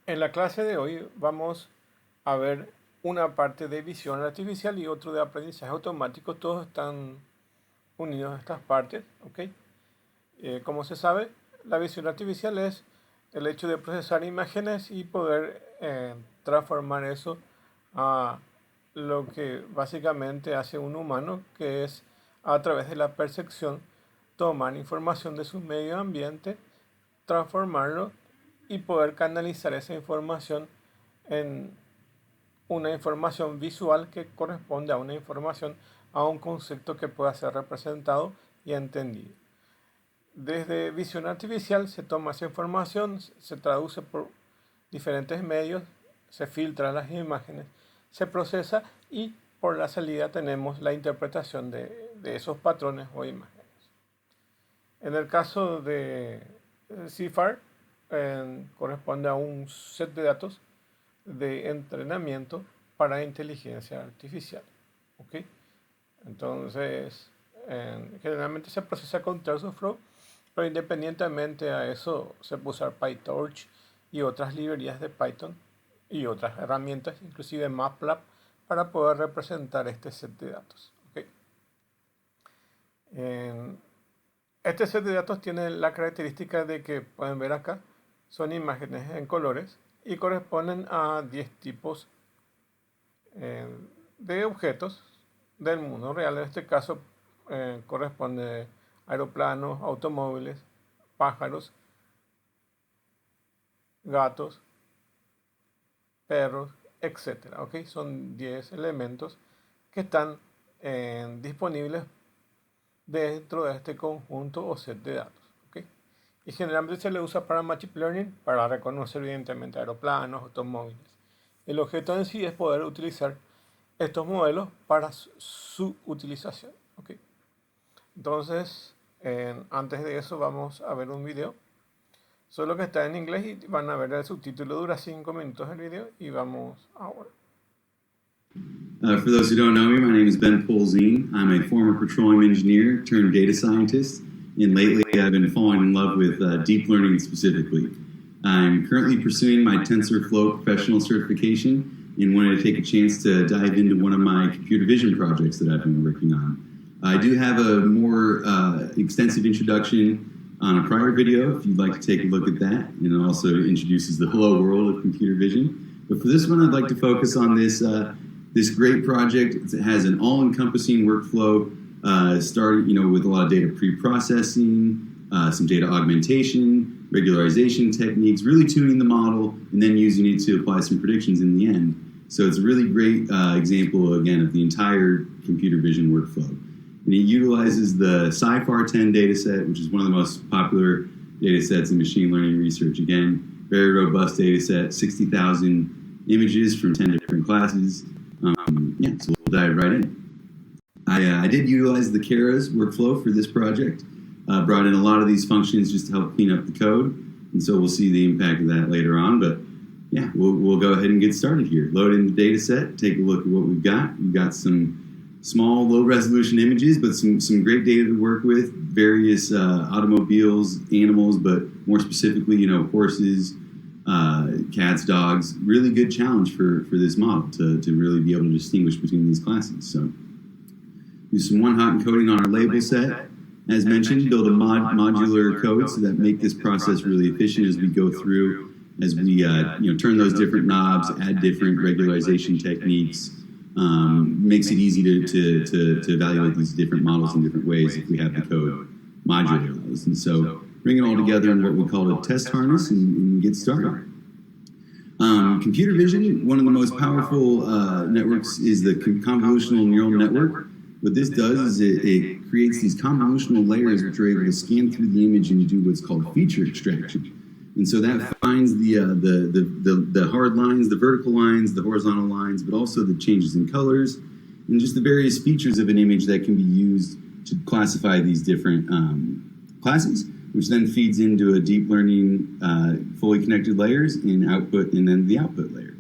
En la clase de hoy vamos a ver una parte de visión artificial y otro de aprendizaje automático. Todos están unidos a estas partes, ¿ok? Como se sabe, la visión artificial es el hecho de procesar imágenes y poder transformar eso a lo que básicamente hace un humano, que es a través de la percepción tomar información de su medio ambiente, transformarlo y poder canalizar esa información en una información visual que corresponde a una información, a un concepto que pueda ser representado y entendido. Desde visión artificial se toma esa información, se traduce por diferentes medios, se filtran las imágenes, se procesa y por la salida tenemos la interpretación de esos patrones o imágenes. En el caso de CIFAR, corresponde a un set de datos de entrenamiento para inteligencia artificial. ¿Ok? Entonces, generalmente se procesa con TensorFlow, pero independientemente a eso se puede usar PyTorch y otras librerías de Python y otras herramientas, inclusive MATLAB, para poder representar este set de datos. ¿Ok? Este set de datos tiene la característica de que pueden ver acá, son imágenes en colores y corresponden a 10 tipos de objetos del mundo real. En este caso corresponde a aeroplanos, automóviles, pájaros, gatos, perros, etc. ¿Okay? Son 10 elementos que están disponibles dentro de este conjunto o set de datos. ¿Okay? Y generalmente se le usa para Machine Learning para reconocer evidentemente aeroplanos, automóviles. El objeto en sí es poder utilizar estos modelos para su utilización. ¿Okay? Entonces, antes de eso vamos a ver un video. Solo que está en inglés y van a ver el subtítulo. Dura 5 minutos el video y vamos ahora. For those who don't know me, my name is Ben Polzine. I'm a former petroleum engineer turned data scientist, and lately I've been falling in love with deep learning specifically. I'm currently pursuing my TensorFlow professional certification and wanted to take a chance to dive into one of my computer vision projects that I've been working on. I do have a more extensive introduction on a prior video if you'd like to take a look at that, and it also introduces the hello world of computer vision. But for this one, I'd like to focus on this great project. It has an all-encompassing workflow, starting with a lot of data pre-processing, some data augmentation, regularization techniques, really tuning the model, and then using it to apply some predictions in the end. So it's a really great example, again, of the entire computer vision workflow. And it utilizes the SciFar10 dataset, which is one of the most popular datasets in machine learning research. Again, very robust dataset, 60,000 images from 10 different classes. So we'll dive right in. I did utilize the Keras workflow for this project. Brought in a lot of these functions just to help clean up the code, and so we'll see the impact of that later on. But yeah, we'll go ahead and get started here. Load in the data set, take a look at what we've got. We've got some small, low-resolution images, but some great data to work with, various automobiles, animals, but more specifically, horses, cats, dogs. Really good challenge for this model to really be able to distinguish between these classes. So do some one-hot encoding on our label set. As mentioned, build a modular code so that make this process really efficient as we go through, as we turn those different knobs, add different regularization techniques. Makes it easy to evaluate these different models in different ways if we have the code modularized. And so bring it all together in what we call a test harness and get started. Computer vision, one of the most powerful networks is the convolutional neural network. What this does is it creates these convolutional layers which are able to scan through the image and do what's called feature extraction. And so that finds the hard lines, the vertical lines, the horizontal lines, but also the changes in colors and just the various features of an image that can be used to classify these different classes, which then feeds into a deep learning fully connected layers and output, and then the output layer.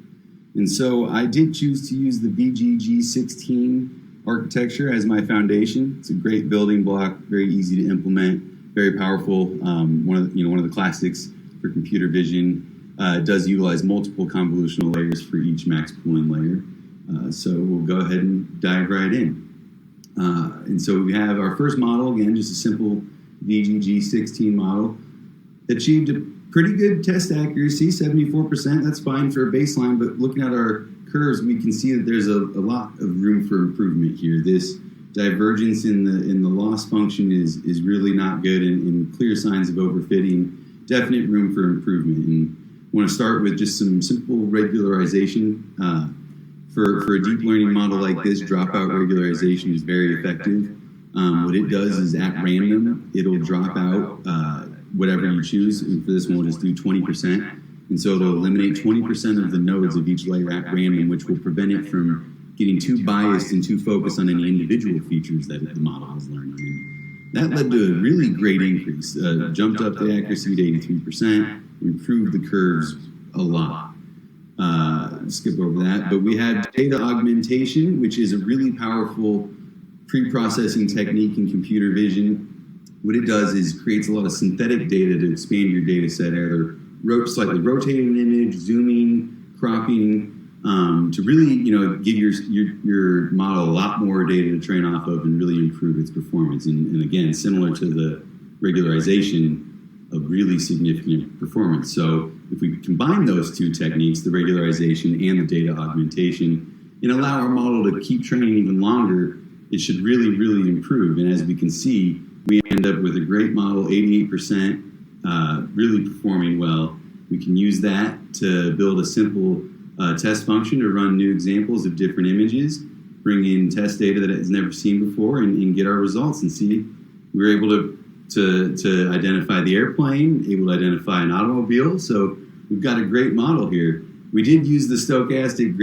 And so I did choose to use the VGG16 architecture as my foundation. It's a great building block, very easy to implement, very powerful. One of the classics for computer vision. It does utilize multiple convolutional layers for each max pooling layer. So we'll go ahead and dive right in. And so we have our first model, again, just a simple VGG16 model. Achieved a pretty good test accuracy, 74%. That's fine for a baseline, but looking at our curves, we can see that there's a lot of room for improvement here. This divergence in the loss function is really not good, and clear signs of overfitting. Definite room for improvement. And I want to start with just some simple regularization. For a deep learning model like this, dropout regularization is very effective. What it does is at random, it'll drop out whatever you choose. And for this one, we'll just do 20%. And so it'll eliminate 20% of the nodes of each layer at random, which will prevent it from getting too biased and too focused on any individual features that the model has learned. And that led to a really great increase. Jumped up the accuracy to 83%, improved the curves a lot. Skip over that, but we had data augmentation, which is a really powerful pre-processing technique in computer vision. What it does is creates a lot of synthetic data to expand your data set, either slightly rotating an image, zooming, cropping, to really give your model a lot more data to train off of and really improve its performance. And again, similar to the regularization, a really significant performance. So if we combine those two techniques, the regularization and the data augmentation, and allow our model to keep training even longer, it should really, really improve. And as we can see, we end up with a great model, 88%, really performing well. We can use that to build a simple test function to run new examples of different images, bring in test data that it's never seen before, and get our results and see we're able to identify the airplane, able to identify an automobile. So we've got a great model here. We did use the stochastic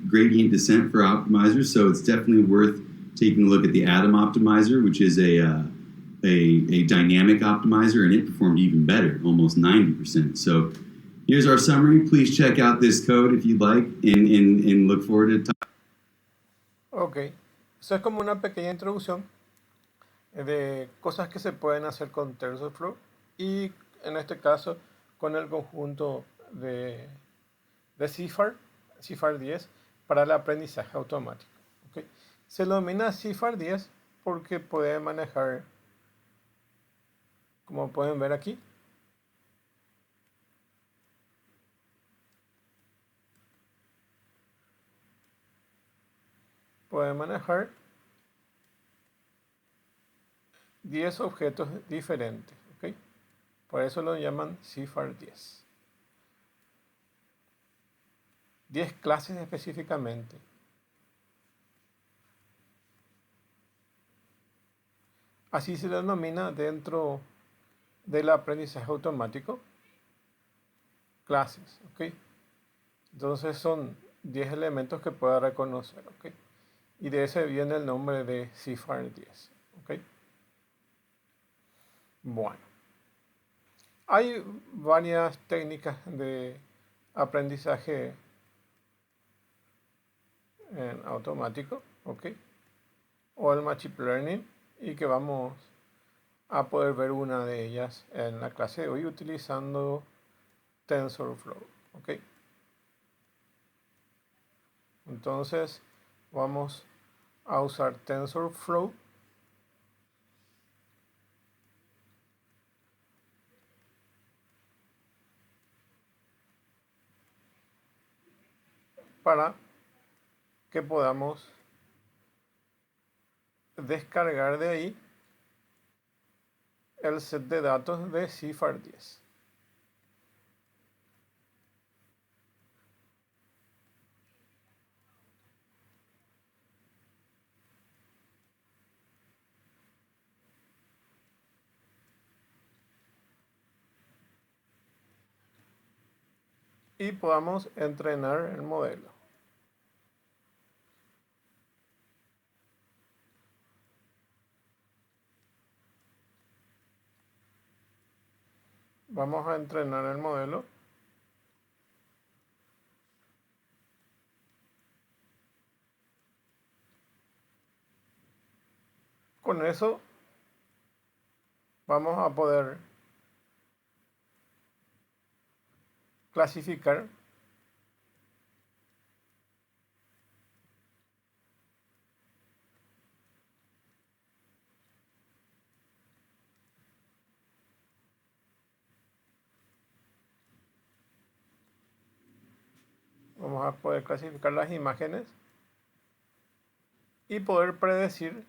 gradient descent for optimizers, so it's definitely worth taking a look at the Atom optimizer, which is a dynamic optimizer, and it performed even better, almost 90%. So here's our summary. Please check out this code if you'd like, and look forward to Ok, eso es como una pequeña introducción de cosas que se pueden hacer con TensorFlow y en este caso con el conjunto de CIFAR 10 para el aprendizaje automático. ¿Okay? Se lo denomina CIFAR 10 porque puede manejar, como pueden ver aquí, puede manejar 10 objetos diferentes. ¿Okay? Por eso lo llaman CIFAR 10. 10 clases específicamente. Así se denomina dentro del aprendizaje automático clases. ¿Okay? Entonces son 10 elementos que pueda reconocer. ¿Okay? Y de ese viene el nombre de CIFAR 10. ¿Okay? Bueno, hay varias técnicas de aprendizaje en automático, ¿ok? O el Machine Learning, y que vamos a poder ver una de ellas en la clase de hoy utilizando TensorFlow, ¿ok? Entonces vamos a usar TensorFlow para que podamos descargar de ahí el set de datos de CIFAR 10. Y podamos entrenar el modelo. Vamos a entrenar el modelo. Con eso vamos a poder clasificar vamos a poder clasificar las imágenes y poder predecir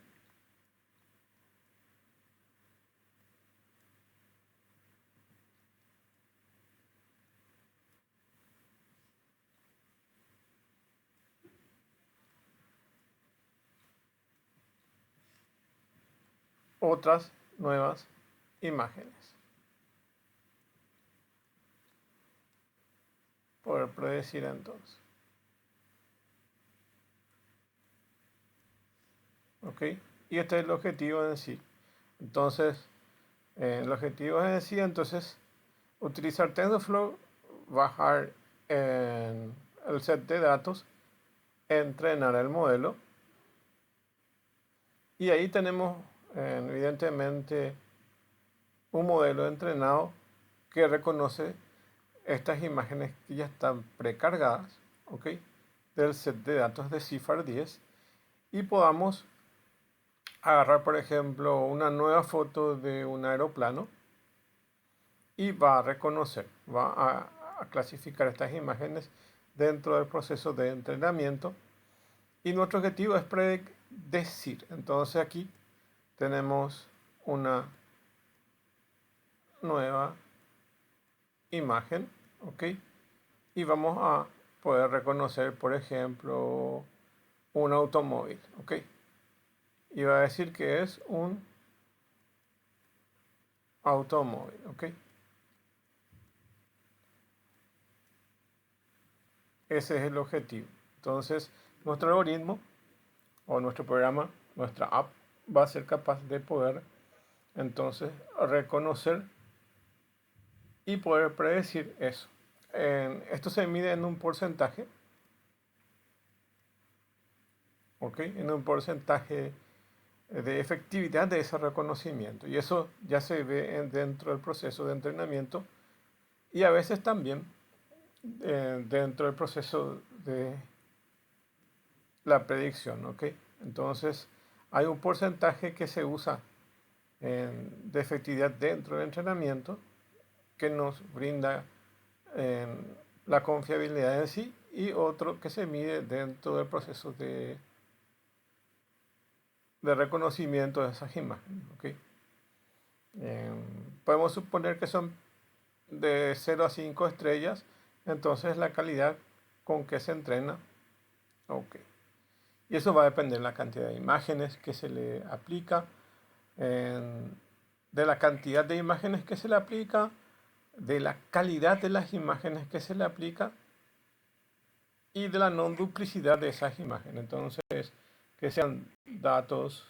otras nuevas imágenes. Poder predecir entonces. ¿Ok? Y este es el objetivo en sí. Entonces, el objetivo en sí, entonces, utilizar TensorFlow, bajar en el set de datos, entrenar el modelo. Y ahí tenemos, evidentemente, un modelo entrenado que reconoce estas imágenes que ya están precargadas, ¿ok? Del set de datos de CIFAR 10 y podamos agarrar, por ejemplo, una nueva foto de un aeroplano y va a reconocer, a clasificar estas imágenes dentro del proceso de entrenamiento y nuestro objetivo es predecir. Entonces aquí tenemos una nueva imagen, ¿ok? Y vamos a poder reconocer, por ejemplo, un automóvil, ¿ok? Y va a decir que es un automóvil, ¿ok? Ese es el objetivo. Entonces, nuestro algoritmo o nuestro programa, nuestra app, va a ser capaz de poder entonces reconocer y poder predecir eso. Esto se mide en un porcentaje, ¿ok? En un porcentaje de efectividad de ese reconocimiento. Y eso ya se ve dentro del proceso de entrenamiento y a veces también dentro del proceso de la predicción, ¿ok? Entonces, hay un porcentaje que se usa de efectividad dentro del entrenamiento que nos brinda la confiabilidad en sí y otro que se mide dentro del proceso de reconocimiento de esas imágenes, ¿ok? Podemos suponer que son de 0 a 5 estrellas, entonces la calidad con que se entrena, ok. Y eso va a depender de la cantidad de imágenes que se le aplica, de la cantidad de imágenes que se le aplica, de la calidad de las imágenes que se le aplica y de la no duplicidad de esas imágenes. Entonces, que sean datos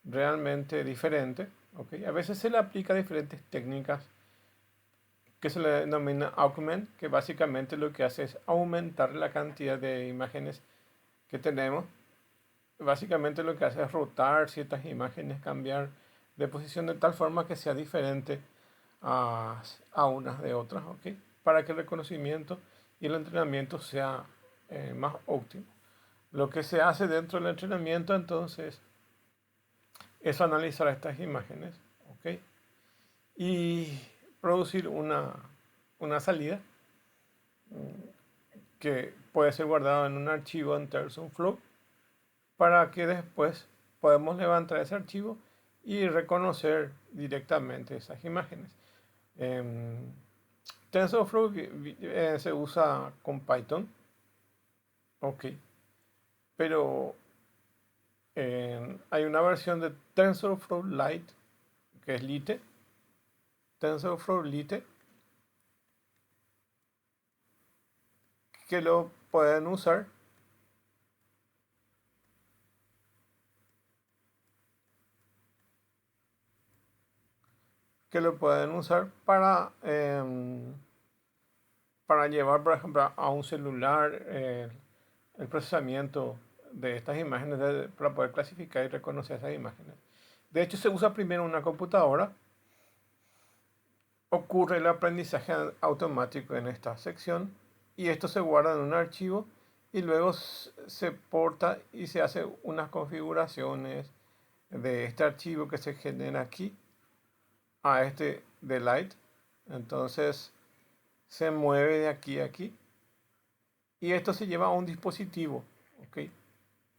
realmente diferentes, ¿ok? A veces se le aplica diferentes técnicas que se le denomina augment, que básicamente lo que hace es aumentar la cantidad de imágenes que tenemos. Básicamente lo que hace es rotar ciertas imágenes, cambiar de posición de tal forma que sea diferente a unas de otras, ¿ok? Para que el reconocimiento y el entrenamiento sea más óptimo. Lo que se hace dentro del entrenamiento entonces es analizar estas imágenes, ¿ok? Y producir una salida que puede ser guardada en un archivo en TensorFlow para que después podamos levantar ese archivo y reconocer directamente esas imágenes. TensorFlow se usa con Python, ok, pero hay una versión de TensorFlow Lite, que es Lite, TensorFlow Lite, que lo pueden usar para llevar, por ejemplo, a un celular el procesamiento de estas imágenes para poder clasificar y reconocer esas imágenes. De hecho, se usa primero una computadora ocurre el aprendizaje automático en esta sección y esto se guarda en un archivo y luego se porta y se hace unas configuraciones de este archivo que se genera aquí a este de Light. Entonces se mueve de aquí a aquí y esto se lleva a un dispositivo, ¿ok?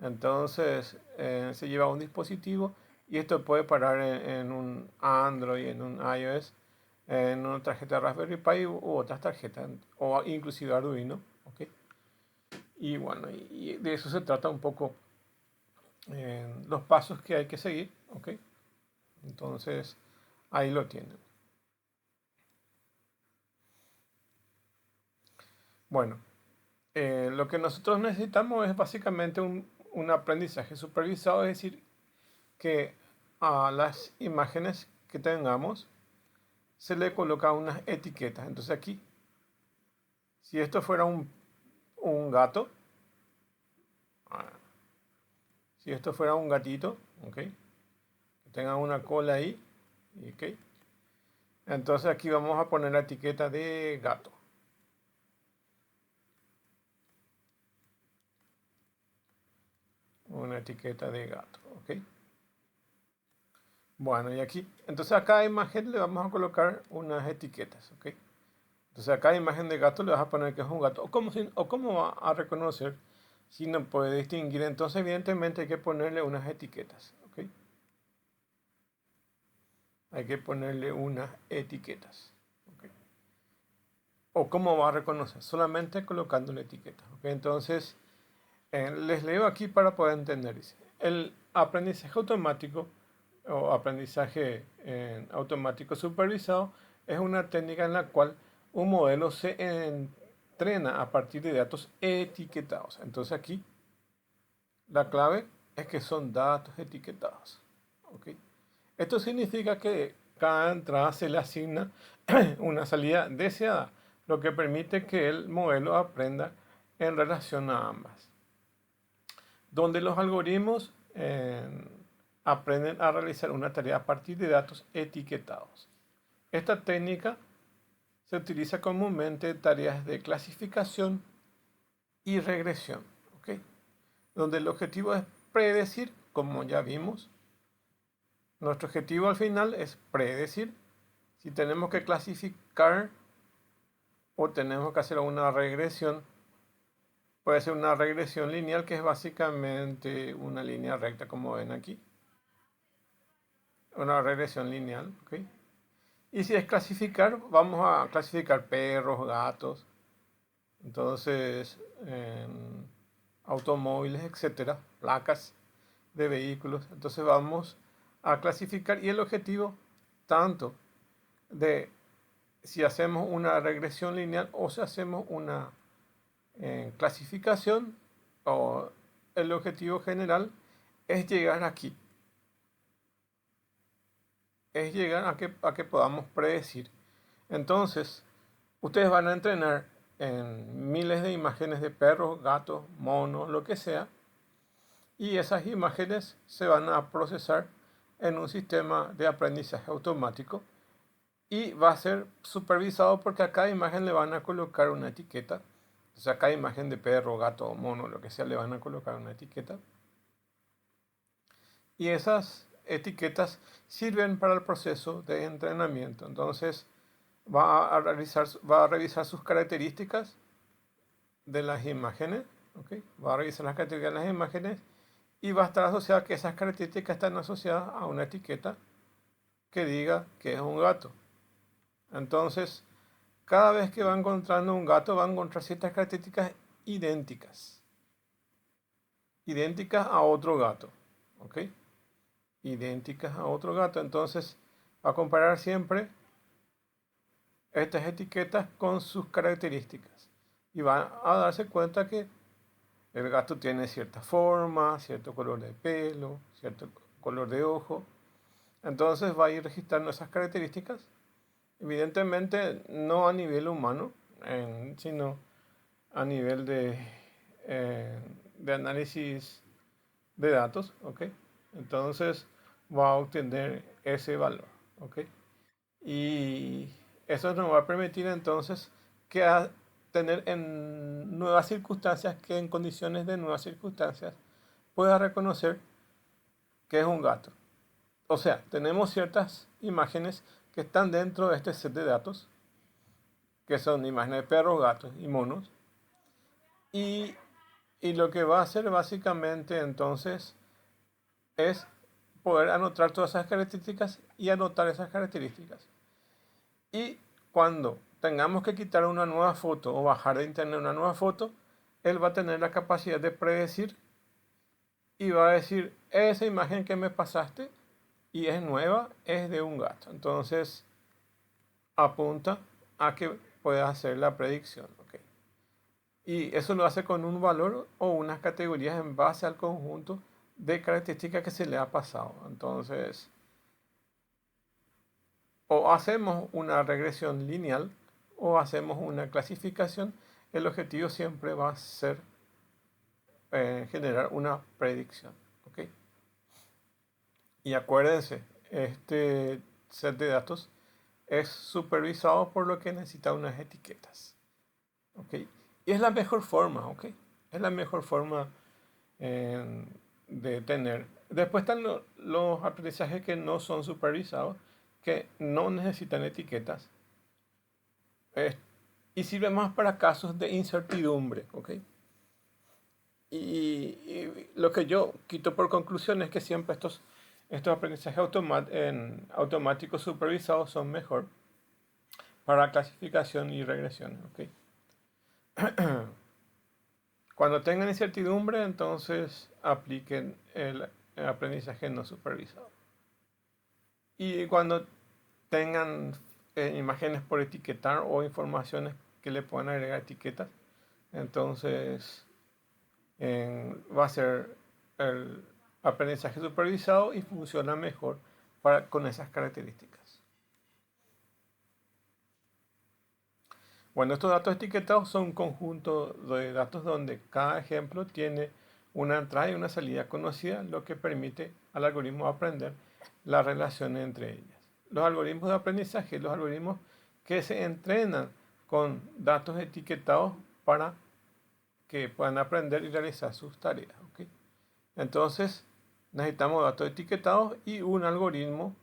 Entonces se lleva a un dispositivo y esto puede parar en un Android, en un iOS, en una tarjeta Raspberry Pi u otras tarjetas, o inclusive Arduino, ¿ok? Y bueno, y de eso se trata un poco los pasos que hay que seguir, ¿ok? Entonces, ahí lo tienen. Bueno, lo que nosotros necesitamos es básicamente un aprendizaje supervisado, es decir, que a las imágenes que tengamos se le coloca unas etiquetas. Entonces aquí, si esto fuera un gato, si esto fuera un gatito, ¿ok? Que tenga una cola ahí, ¿ok? Entonces aquí vamos a poner la etiqueta de gato. Una etiqueta de gato, ¿ok? Bueno, y aquí, entonces a cada imagen le vamos a colocar unas etiquetas, ¿ok? Entonces a cada imagen de gato le vas a poner que es un gato. ¿O cómo va a reconocer si no puede distinguir? Entonces evidentemente hay que ponerle unas etiquetas, ¿ok? Hay que ponerle unas etiquetas, ¿ok? ¿O cómo va a reconocer? Solamente colocando la etiqueta, ¿ok? Entonces les leo aquí para poder entender. Dice, el aprendizaje automático o aprendizaje automático supervisado es una técnica en la cual un modelo se entrena a partir de datos etiquetados. Entonces aquí la clave es que son datos etiquetados. ¿Ok? Esto significa que cada entrada se le asigna una salida deseada, lo que permite que el modelo aprenda en relación a ambas. Donde los algoritmos aprenden a realizar una tarea a partir de datos etiquetados. Esta técnica se utiliza comúnmente en tareas de clasificación y regresión, ¿ok? Donde el objetivo es predecir, como ya vimos. Nuestro objetivo al final es predecir si tenemos que clasificar o tenemos que hacer una regresión. Puede ser una regresión lineal, que es básicamente una línea recta, como ven aquí. Una regresión lineal, ¿ok? Y si es clasificar, vamos a clasificar perros, gatos, entonces automóviles, etcétera, placas de vehículos. Entonces vamos a clasificar y el objetivo tanto de si hacemos una regresión lineal o si hacemos una clasificación, o el objetivo general es llegar aquí, es llegar a que podamos predecir. Entonces, ustedes van a entrenar en miles de imágenes de perros, gatos, monos, lo que sea, y esas imágenes se van a procesar en un sistema de aprendizaje automático y va a ser supervisado porque a cada imagen le van a colocar una etiqueta. O sea, a cada imagen de perro, gato, mono, lo que sea, le van a colocar una etiqueta. Y esas etiquetas sirven para el proceso de entrenamiento. Entonces, va a revisar sus características de las imágenes, ¿okay? Va a revisar las características de las imágenes y va a estar asociada que esas características están asociadas a una etiqueta que diga que es un gato. Entonces, cada vez que va encontrando un gato, va a encontrar ciertas características idénticas. Idénticas a otro gato, ¿ok? Idénticas a otro gato. Entonces, va a comparar siempre estas etiquetas con sus características. Y va a darse cuenta que el gato tiene cierta forma, cierto color de pelo, cierto color de ojo. Entonces va a ir registrando esas características. Evidentemente no a nivel humano, sino a nivel de análisis de datos, ¿ok? Entonces va a obtener ese valor, ¿ok? Y eso nos va a permitir entonces que tener en nuevas circunstancias, que en condiciones de nuevas circunstancias pueda reconocer que es un gato. O sea, tenemos ciertas imágenes que están dentro de este set de datos, que son imágenes de perros, gatos y monos. Y, y lo que va a hacer básicamente entonces es poder anotar todas esas características y anotar esas características. Y cuando tengamos que quitar una nueva foto o bajar de internet una nueva foto, él va a tener la capacidad de predecir y va a decir, esa imagen que me pasaste y es nueva, es de un gato. Entonces apunta a que pueda hacer la predicción. ¿Ok? Y eso lo hace con un valor o unas categorías en base al conjunto de características que se le ha pasado. Entonces, o hacemos una regresión lineal o hacemos una clasificación. El objetivo siempre va a ser generar una predicción. ¿Ok? Y acuérdense, este set de datos es supervisado, por lo que necesita unas etiquetas. ¿Ok? Y es la mejor forma, ¿ok? Es la mejor forma de tener. Después están los aprendizajes que no son supervisados, que no necesitan etiquetas. Eh, y sirve más para casos de incertidumbre, ¿ok? Y lo que yo quito por conclusión es que siempre estos aprendizajes automáticos supervisados son mejor para clasificación y regresiones, ¿ok? Cuando tengan incertidumbre, entonces apliquen el aprendizaje no supervisado. Y cuando tengan imágenes por etiquetar o informaciones que le puedan agregar etiquetas, entonces va a ser el aprendizaje supervisado y funciona mejor con esas características. Bueno, estos datos etiquetados son un conjunto de datos donde cada ejemplo tiene una entrada y una salida conocida, lo que permite al algoritmo aprender la relación entre ellas. Los algoritmos de aprendizaje, los algoritmos que se entrenan con datos etiquetados para que puedan aprender y realizar sus tareas. ¿Ok? Entonces, necesitamos datos etiquetados y un algoritmo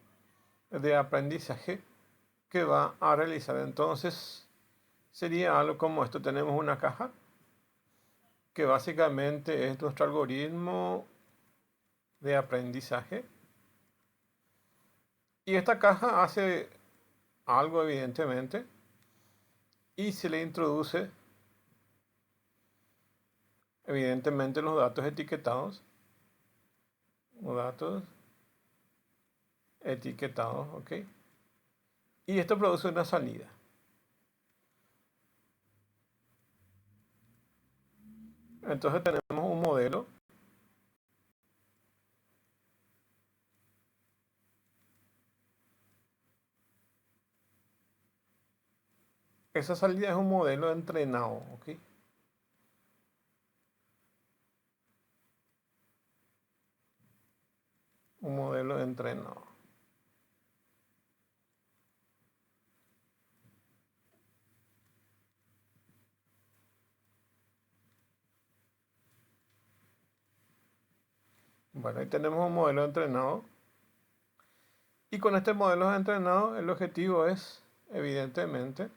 de aprendizaje que va a realizar. Entonces, sería algo como esto. Tenemos una caja que básicamente es nuestro algoritmo de aprendizaje. Y esta caja hace algo, evidentemente, y se le introduce evidentemente los datos etiquetados. Los datos etiquetados, ¿ok? Y esto produce una salida. Entonces tenemos un modelo esa salida es un modelo entrenado, ¿ok? Un modelo entrenado. Bueno, ahí tenemos un modelo entrenado. Y con este modelo entrenado, el objetivo es, evidentemente,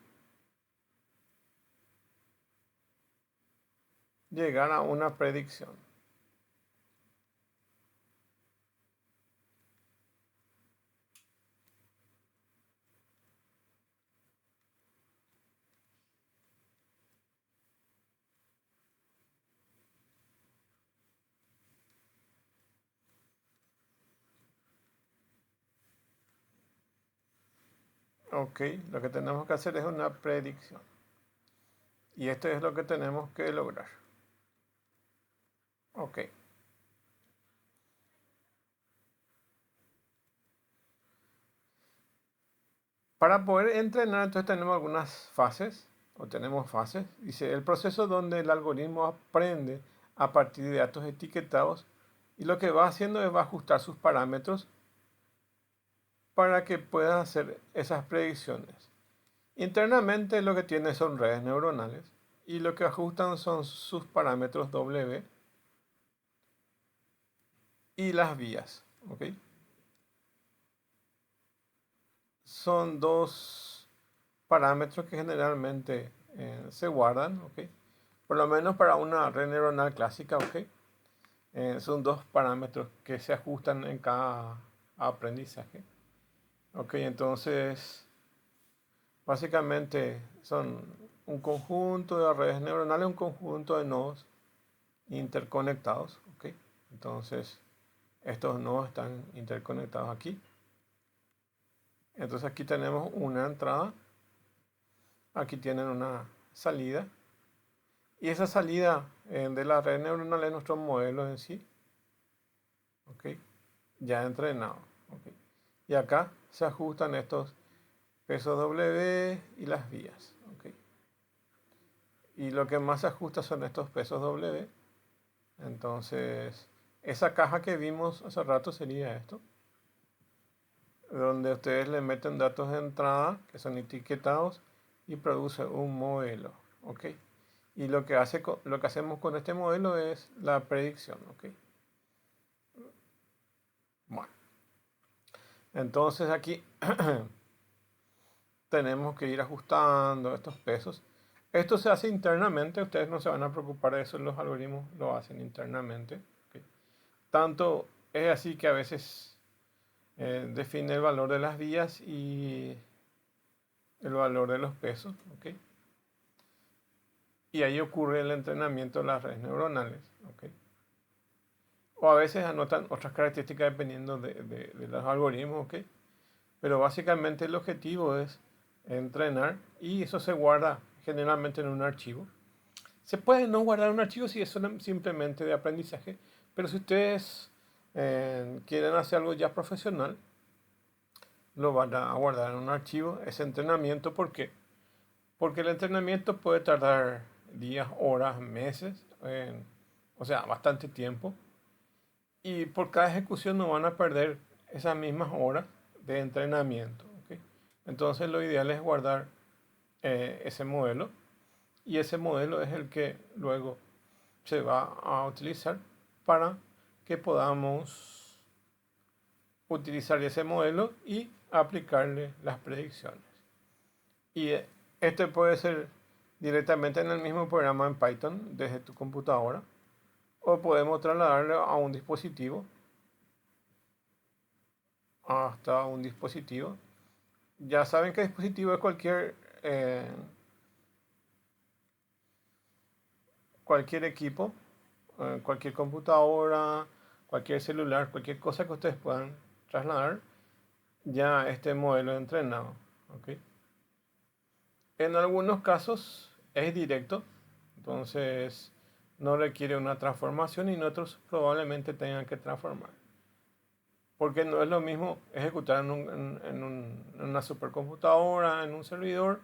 llegar a una predicción. Ok, lo que tenemos que hacer es una predicción. Y esto es lo que tenemos que lograr. Ok. Para poder entrenar, entonces tenemos algunas fases, o tenemos fases. Dice, el proceso donde el algoritmo aprende a partir de datos etiquetados y lo que va haciendo es va a ajustar sus parámetros para que pueda hacer esas predicciones. Internamente lo que tiene son redes neuronales y lo que ajustan son sus parámetros W y las vías. ¿Ok? Son dos parámetros que generalmente se guardan. ¿Ok? Por lo menos para una red neuronal clásica. ¿Ok? Son dos parámetros que se ajustan en cada aprendizaje. Ok, entonces básicamente son un conjunto de redes neuronales, un conjunto de nodos interconectados. Ok, entonces estos nodos están interconectados aquí. Entonces aquí tenemos una entrada, aquí tienen una salida. Y esa salida de la red neuronal es nuestro modelo en sí. Ok, ya entrenado. Ok. Y acá se ajustan estos pesos W y las vías. ¿Ok? Y lo que más se ajusta son estos pesos W. Entonces, esa caja que vimos hace rato sería esto, donde ustedes le meten datos de entrada que son etiquetados y produce un modelo. ¿Ok? Y lo que hacemos con este modelo es la predicción. ¿Ok? Bueno, entonces aquí tenemos que ir ajustando estos pesos. Esto se hace internamente, ustedes no se van a preocupar de eso, los algoritmos lo hacen internamente. ¿Ok? Tanto es así que a veces define el valor de las vías y el valor de los pesos. ¿Ok? Y ahí ocurre el entrenamiento de las redes neuronales. ¿Ok? O a veces anotan otras características dependiendo de los algoritmos. ¿Ok? Pero básicamente el objetivo es entrenar y eso se guarda generalmente en un archivo. Se puede no guardar un archivo si es simplemente de aprendizaje, pero si ustedes quieren hacer algo ya profesional, lo van a guardar en un archivo, ese entrenamiento. ¿Por qué? Porque el entrenamiento puede tardar días, horas, meses, o sea, bastante tiempo. Y por cada ejecución no van a perder esas mismas horas de entrenamiento. ¿Ok? Entonces lo ideal es guardar ese modelo y ese modelo es el que luego se va a utilizar para que podamos utilizar ese modelo y aplicarle las predicciones. Y este puede ser directamente en el mismo programa en Python desde tu computadora o podemos trasladarlo a un dispositivo, hasta un dispositivo. Ya saben que dispositivo es cualquier equipo, cualquier computadora, cualquier celular, cualquier cosa que ustedes puedan trasladar ya este modelo entrenado. ¿Ok? En algunos casos es directo, entonces no requiere una transformación y en otros probablemente tengan que transformar. Porque no es lo mismo ejecutar en una supercomputadora, en un servidor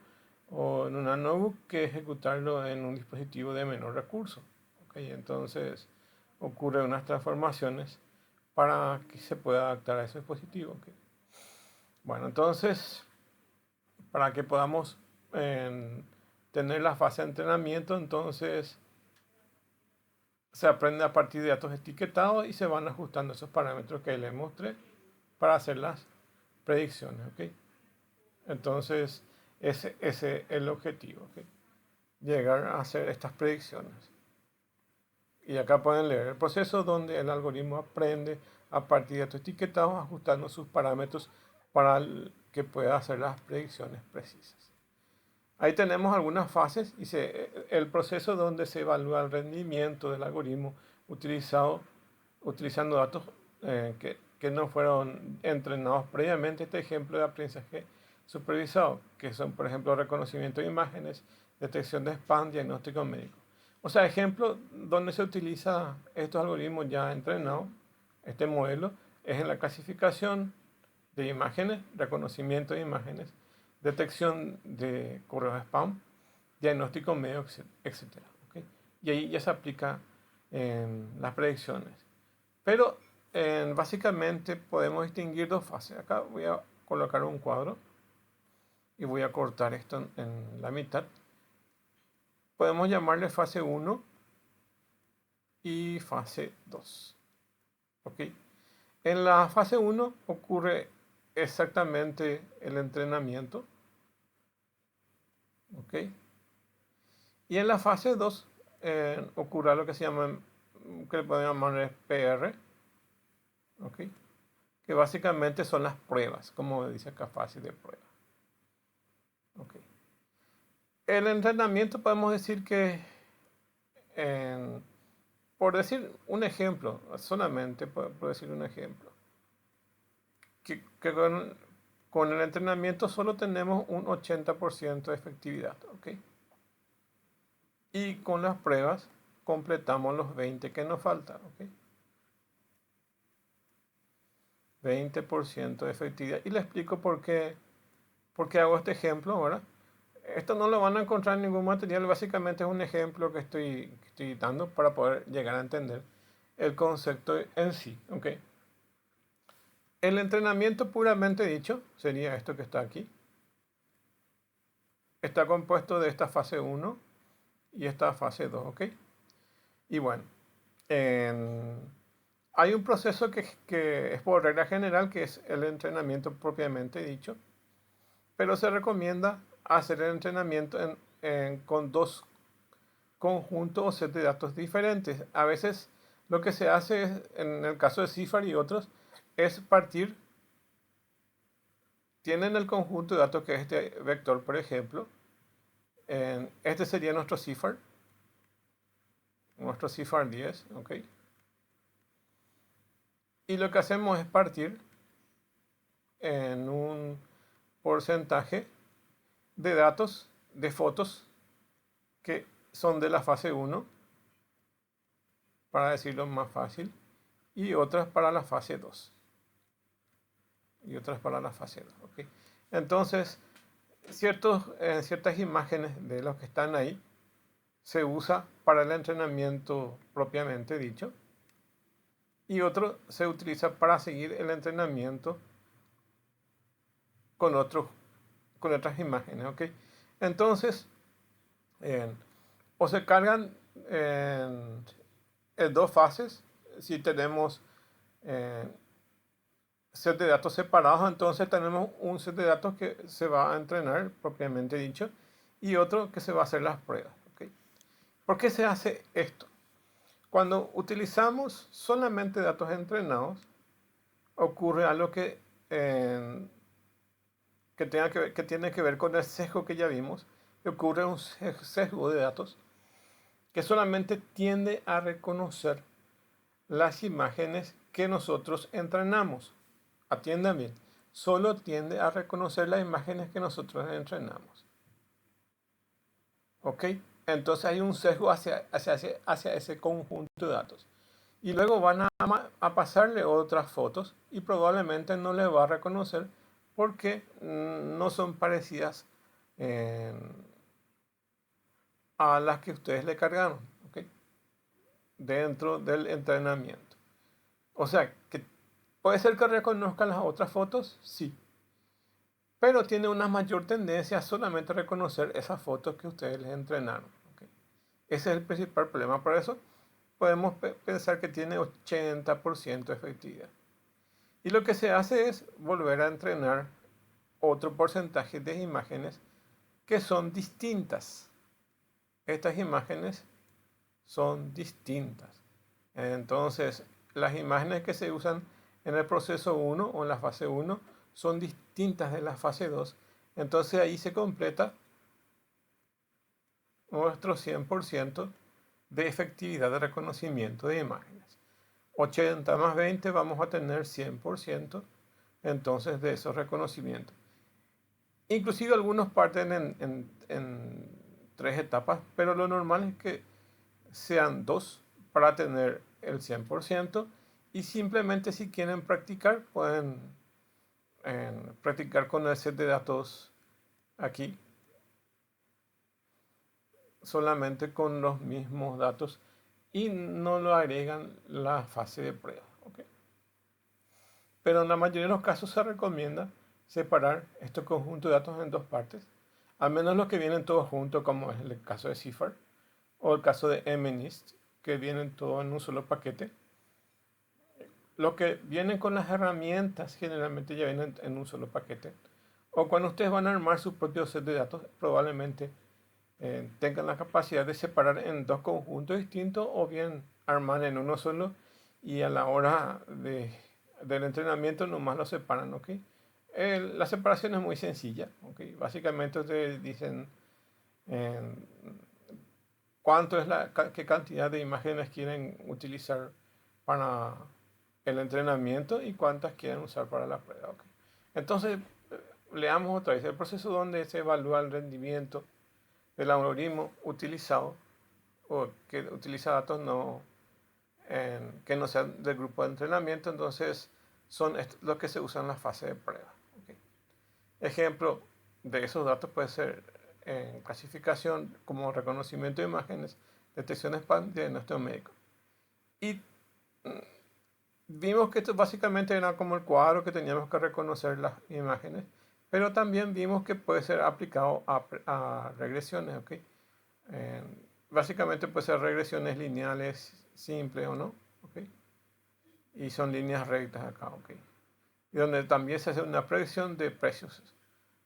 o en una notebook que ejecutarlo en un dispositivo de menor recurso. ¿Ok? Entonces ocurren unas transformaciones para que se pueda adaptar a ese dispositivo. ¿Ok? Bueno, entonces para que podamos eh, tener la fase de entrenamiento, entonces se aprende a partir de datos etiquetados y se van ajustando esos parámetros que les mostré para hacer las predicciones. ¿Ok? Entonces, ese es el objetivo. ¿Ok? Llegar a hacer estas predicciones. Y acá pueden leer el proceso donde el algoritmo aprende a partir de datos etiquetados, ajustando sus parámetros para que pueda hacer las predicciones precisas. Ahí tenemos algunas fases y el proceso donde se evalúa el rendimiento del algoritmo utilizando datos que no fueron entrenados previamente. Este ejemplo de aprendizaje supervisado, que son, por ejemplo, reconocimiento de imágenes, detección de spam, diagnóstico médico. O sea, ejemplo donde se utiliza estos algoritmos ya entrenados, este modelo, es en la clasificación de imágenes, reconocimiento de imágenes, detección de correos spam, diagnóstico medio, etc. ¿Ok? Y ahí ya se aplica las predicciones. Pero básicamente podemos distinguir dos fases. Acá voy a colocar un cuadro y voy a cortar esto en la mitad. Podemos llamarle fase 1 y fase 2. ¿Ok? En la fase 1 ocurre exactamente el entrenamiento. ¿Ok? Y en la fase 2 ocurre lo que se llama, que le podemos llamar PR. ¿Ok? Que básicamente son las pruebas, como dice acá, fase de prueba. ¿Ok? El entrenamiento podemos decir que, por decir un ejemplo, solamente por decir un ejemplo, que con el entrenamiento solo tenemos un 80% de efectividad, ¿ok? Y con las pruebas completamos los 20 que nos faltan, ¿ok? 20% de efectividad. Y le explico por qué hago este ejemplo, ¿verdad? Esto no lo van a encontrar en ningún material, básicamente es un ejemplo que estoy dando para poder llegar a entender el concepto en sí, ¿ok? El entrenamiento puramente dicho sería esto que está aquí. Está compuesto de esta fase 1 y esta fase 2, ¿ok? Y bueno, hay un proceso que es por regla general, que es el entrenamiento propiamente dicho, pero se recomienda hacer el entrenamiento con dos conjuntos o set de datos diferentes. A veces lo que se hace es, en el caso de CIFAR y otros, es partir, tienen el conjunto de datos que es este vector, por ejemplo. Este sería nuestro CIFAR 10, ¿ok? Y lo que hacemos es partir en un porcentaje de datos, de fotos, que son de la fase 1, para decirlo más fácil, y otras para la fase 2. Y otras para la fase 2, ¿ok? Entonces, ciertas imágenes de los que están ahí se usa para el entrenamiento propiamente dicho, y otro se utiliza para seguir el entrenamiento con otras imágenes, ¿ok? Entonces, o se cargan en dos fases. Si tenemos set de datos separados, entonces tenemos un set de datos que se va a entrenar propiamente dicho y otro que se va a hacer las pruebas, ¿ok? ¿Por qué se hace esto? Cuando utilizamos solamente datos entrenados, ocurre algo que tiene que ver con el sesgo que ya vimos, que ocurre un sesgo de datos que solamente tiende a reconocer las imágenes que nosotros entrenamos. Atiendan bien, solo tiende a reconocer las imágenes que nosotros entrenamos. ¿Ok? Entonces hay un sesgo hacia ese conjunto de datos. Y luego van a pasarle otras fotos y probablemente no les va a reconocer porque no son parecidas a las que ustedes le cargaron, ¿ok? Dentro del entrenamiento. O sea, que puede ser que reconozcan las otras fotos, sí. Pero tiene una mayor tendencia a solamente reconocer esas fotos que ustedes les entrenaron, ¿ok? Ese es el principal problema. Por eso podemos pensar que tiene 80% de efectividad. Y lo que se hace es volver a entrenar otro porcentaje de imágenes que son distintas. Estas imágenes son distintas. Entonces, las imágenes que se usan en el proceso 1 o en la fase 1 son distintas de la fase 2. Entonces ahí se completa nuestro 100% de efectividad de reconocimiento de imágenes. 80 más 20 vamos a tener 100% entonces de esos reconocimientos. Inclusive algunos parten en 3 etapas, pero lo normal es que sean 2 para tener el 100%, y simplemente si quieren practicar pueden practicar con el set de datos aquí, solamente con los mismos datos, y no lo agregan la fase de prueba, ¿ok? Pero en la mayoría de los casos se recomienda separar estos conjuntos de datos en dos partes, al menos los que vienen todos juntos, como es el caso de CIFAR o el caso de MNIST, que vienen todos en un solo paquete. Los que vienen con las herramientas generalmente ya vienen en un solo paquete. O cuando ustedes van a armar su propio set de datos, probablemente tengan la capacidad de separar en dos conjuntos distintos o bien armar en uno solo y a la hora del entrenamiento nomás lo separan, ¿ok? La separación es muy sencilla, ¿ok? Básicamente ustedes dicen eh, cuánto es qué cantidad de imágenes quieren utilizar para el entrenamiento y cuántas quieren usar para la prueba, ¿ok? Entonces, leamos otra vez el proceso donde se evalúa el rendimiento del algoritmo utilizado o que utiliza datos que no sean del grupo de entrenamiento, entonces son los que se usan en la fase de prueba. ¿Ok? Ejemplo de esos datos puede ser en clasificación como reconocimiento de imágenes, detección de spam, diagnóstico médico. Y vimos que esto básicamente era como el cuadro que teníamos que reconocer las imágenes, pero también vimos que puede ser aplicado a regresiones, ¿ok? Básicamente puede ser regresiones lineales simples o no, ¿ok? Y son líneas rectas acá, ¿ok? Y donde también se hace una predicción de precios,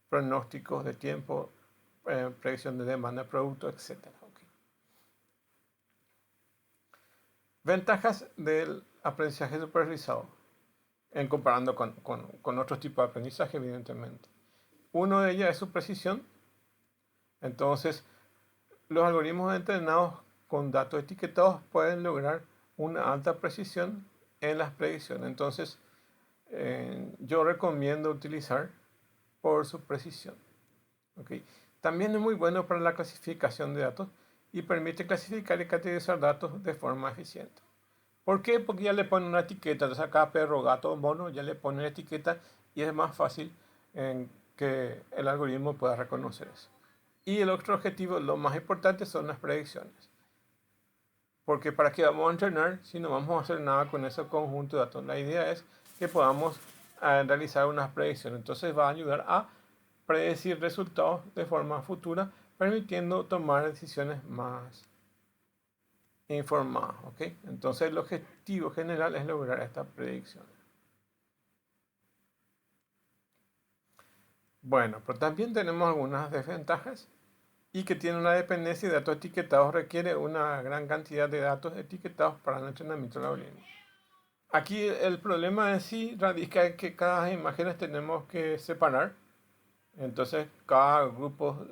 pronósticos de tiempo, predicción de demanda de producto, etc. ¿Ok? Ventajas del aprendizaje supervisado en comparando con otros tipos de aprendizaje, evidentemente. Uno de ellas es su precisión. Entonces, los algoritmos entrenados con datos etiquetados pueden lograr una alta precisión en las predicciones. Entonces, yo recomiendo utilizar por su precisión. ¿Okay? También es muy bueno para la clasificación de datos y permite clasificar y categorizar datos de forma eficiente. ¿Por qué? Porque ya le ponen una etiqueta. Entonces acá perro, gato, mono, ya le ponen etiqueta y es más fácil que el algoritmo pueda reconocer eso. Y el otro objetivo, lo más importante, son las predicciones. Porque ¿para qué vamos a entrenar si no vamos a hacer nada con ese conjunto de datos? La idea es que podamos realizar unas predicciones. Entonces va a ayudar a predecir resultados de forma futura, permitiendo tomar decisiones más informadas. ¿Ok? Entonces el objetivo general es lograr esta predicción. Bueno, pero también tenemos algunas desventajas y que tiene una dependencia de datos etiquetados requiere una gran cantidad de datos etiquetados para el entrenamiento del algoritmo. Aquí el problema en sí radica en que cada imágenes tenemos que separar. Entonces cada grupo,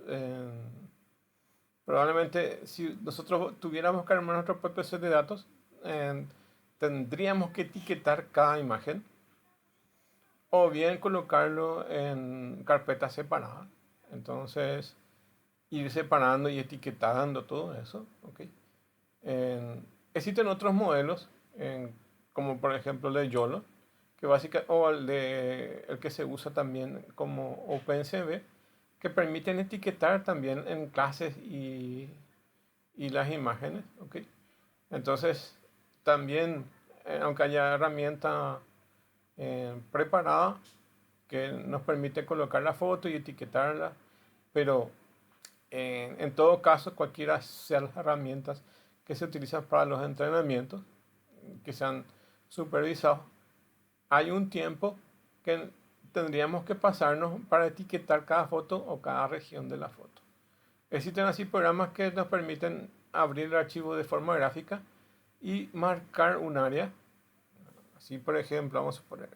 probablemente si nosotros tuviéramos que armar nuestro propio set de datos, tendríamos que etiquetar cada imagen o bien colocarlo en carpetas separadas. Entonces ir separando y etiquetando todo eso. ¿Okay? Existen otros modelos, como por ejemplo el de YOLO, o el que se usa también como OpenCV, que permiten etiquetar también en clases y las imágenes. ¿Okay? Entonces, también, aunque haya herramienta preparada que nos permite colocar la foto y etiquetarla, pero en todo caso, cualquiera sean las herramientas que se utilizan para los entrenamientos, que sean supervisados, hay un tiempo que tendríamos que pasarnos para etiquetar cada foto o cada región de la foto. Existen así programas que nos permiten abrir el archivo de forma gráfica y marcar un área. Así, por ejemplo, vamos a poner,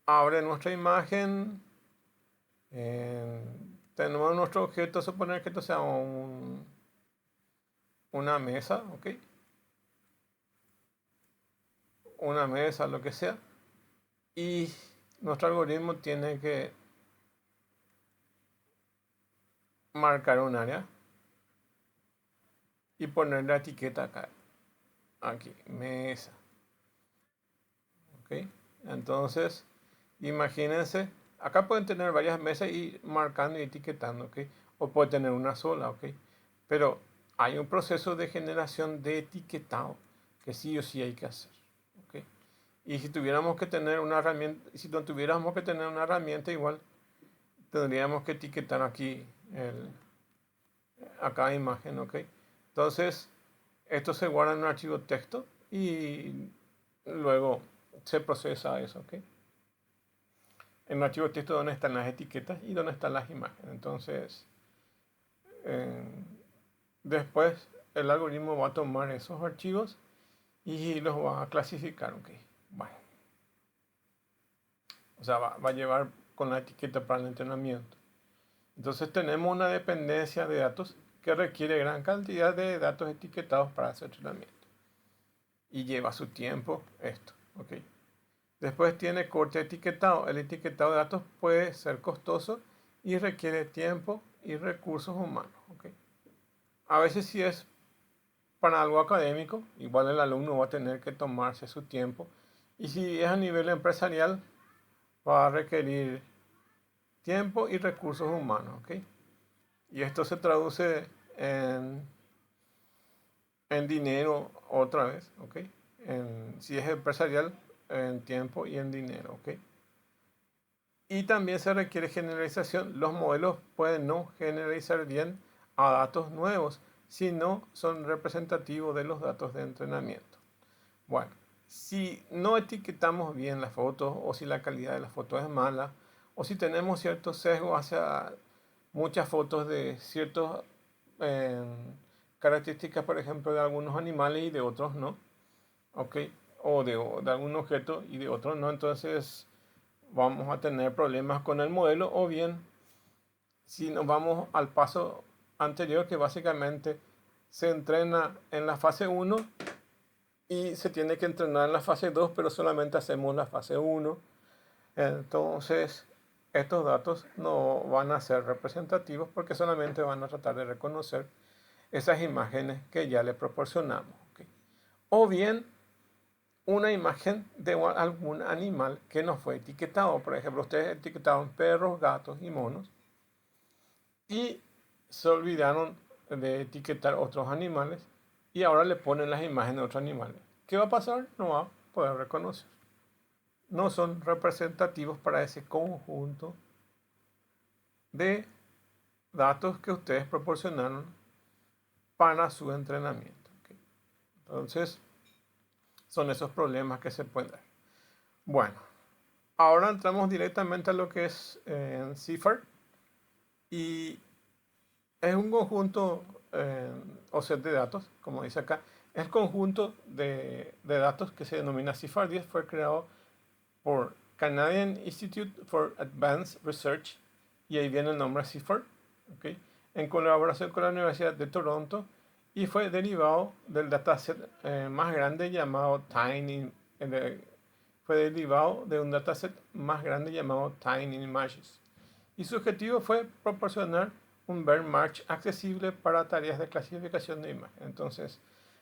abre nuestra imagen. Tenemos nuestro objeto, suponer que esto sea una mesa, ¿ok? Una mesa, lo que sea. Y nuestro algoritmo tiene que marcar un área y poner la etiqueta acá. Aquí, mesa. ¿Ok? Entonces, imagínense, acá pueden tener varias mesas y marcando y etiquetando, ¿ok? O puede tener una sola, ¿ok? Pero hay un proceso de generación de etiquetado que sí o sí hay que hacer, ¿ok? Y si tuviéramos que tener una herramienta, si no tuviéramos que tener una herramienta igual, tendríamos que etiquetar aquí a cada imagen, ¿ok? Entonces, esto se guarda en un archivo texto y luego se procesa eso, ¿ok? En un archivo texto donde están las etiquetas y donde están las imágenes. Entonces, después el algoritmo va a tomar esos archivos y los va a clasificar, ¿ok? Bueno, o sea, va a llevar con la etiqueta para el entrenamiento. Entonces tenemos una dependencia de datos que requiere gran cantidad de datos etiquetados para ese entrenamiento. Y lleva su tiempo esto, ¿ok? Después tiene corte etiquetado. El etiquetado de datos puede ser costoso y requiere tiempo y recursos humanos, ¿ok? A veces si es para algo académico, igual el alumno va a tener que tomarse su tiempo. Y si es a nivel empresarial, va a requerir tiempo y recursos humanos, ¿ok? Y esto se traduce en dinero otra vez, ¿ok? Si es empresarial, en tiempo y en dinero, ¿ok? Y también se requiere generalización. Los modelos pueden no generalizar bien a datos nuevos si no son representativos de los datos de entrenamiento. Bueno, si no etiquetamos bien las fotos o si la calidad de las fotos es mala o si tenemos cierto sesgo hacia muchas fotos de ciertas características, por ejemplo, de algunos animales y de otros no, ¿ok? O de algún objeto y de otros no, entonces vamos a tener problemas con el modelo. O bien, si nos vamos al paso anterior, que básicamente se entrena en la fase 1 y se tiene que entrenar en la fase 2, pero solamente hacemos la fase 1. Entonces, estos datos no van a ser representativos porque solamente van a tratar de reconocer esas imágenes que ya le proporcionamos, ¿okay? O bien, una imagen de algún animal que no fue etiquetado. Por ejemplo, ustedes etiquetaron perros, gatos y monos y se olvidaron de etiquetar otros animales y ahora le ponen las imágenes de otros animales. ¿Qué va a pasar? No va a poder reconocer. No son representativos para ese conjunto de datos que ustedes proporcionaron para su entrenamiento, ¿okay? Entonces, son esos problemas que se pueden dar. Bueno, ahora entramos directamente a lo que es CIFAR y es un conjunto o set de datos, como dice acá. El conjunto de datos que se denomina CIFAR 10 fue creado por Canadian Institute for Advanced Research, y ahí viene el nombre CIFAR, ¿okay? En colaboración con la Universidad de Toronto, y fue derivado del dataset más grande llamado Tiny. Fue derivado de un dataset más grande llamado Tiny Images. Y su objetivo fue proporcionar un benchmark accesible para tareas de clasificación de imagen. Entonces,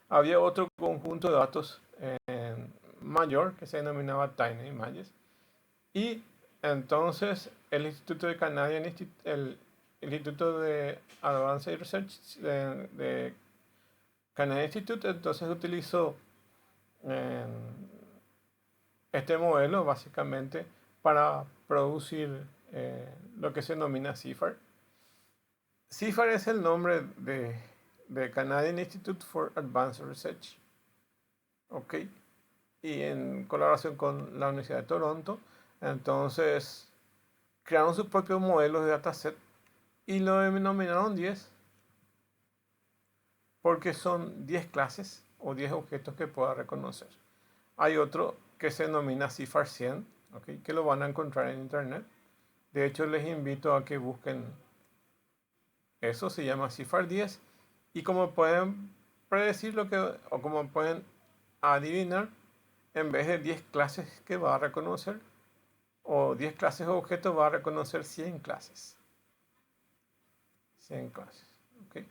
había otro conjunto de datos mayor que se denominaba Tiny Images. Y entonces el Instituto de Canadian el Instituto de Advanced Research de Canadian Institute entonces utilizó este modelo básicamente para producir lo que se denomina CIFAR. CIFAR es el nombre de Canadian Institute for Advanced Research, ¿ok? Y en colaboración con la Universidad de Toronto, entonces crearon sus propios modelos de dataset y lo denominaron 10 porque son 10 clases o 10 objetos que pueda reconocer. Hay otro que se denomina CIFAR 100, ¿okay? Que lo van a encontrar en internet. De hecho, les invito a que busquen eso, se llama CIFAR 10. Y como pueden predecir o como pueden adivinar, en vez de 10 clases que va a reconocer, o 10 clases o objetos, va a reconocer 100 clases. 100 clases, ¿ok?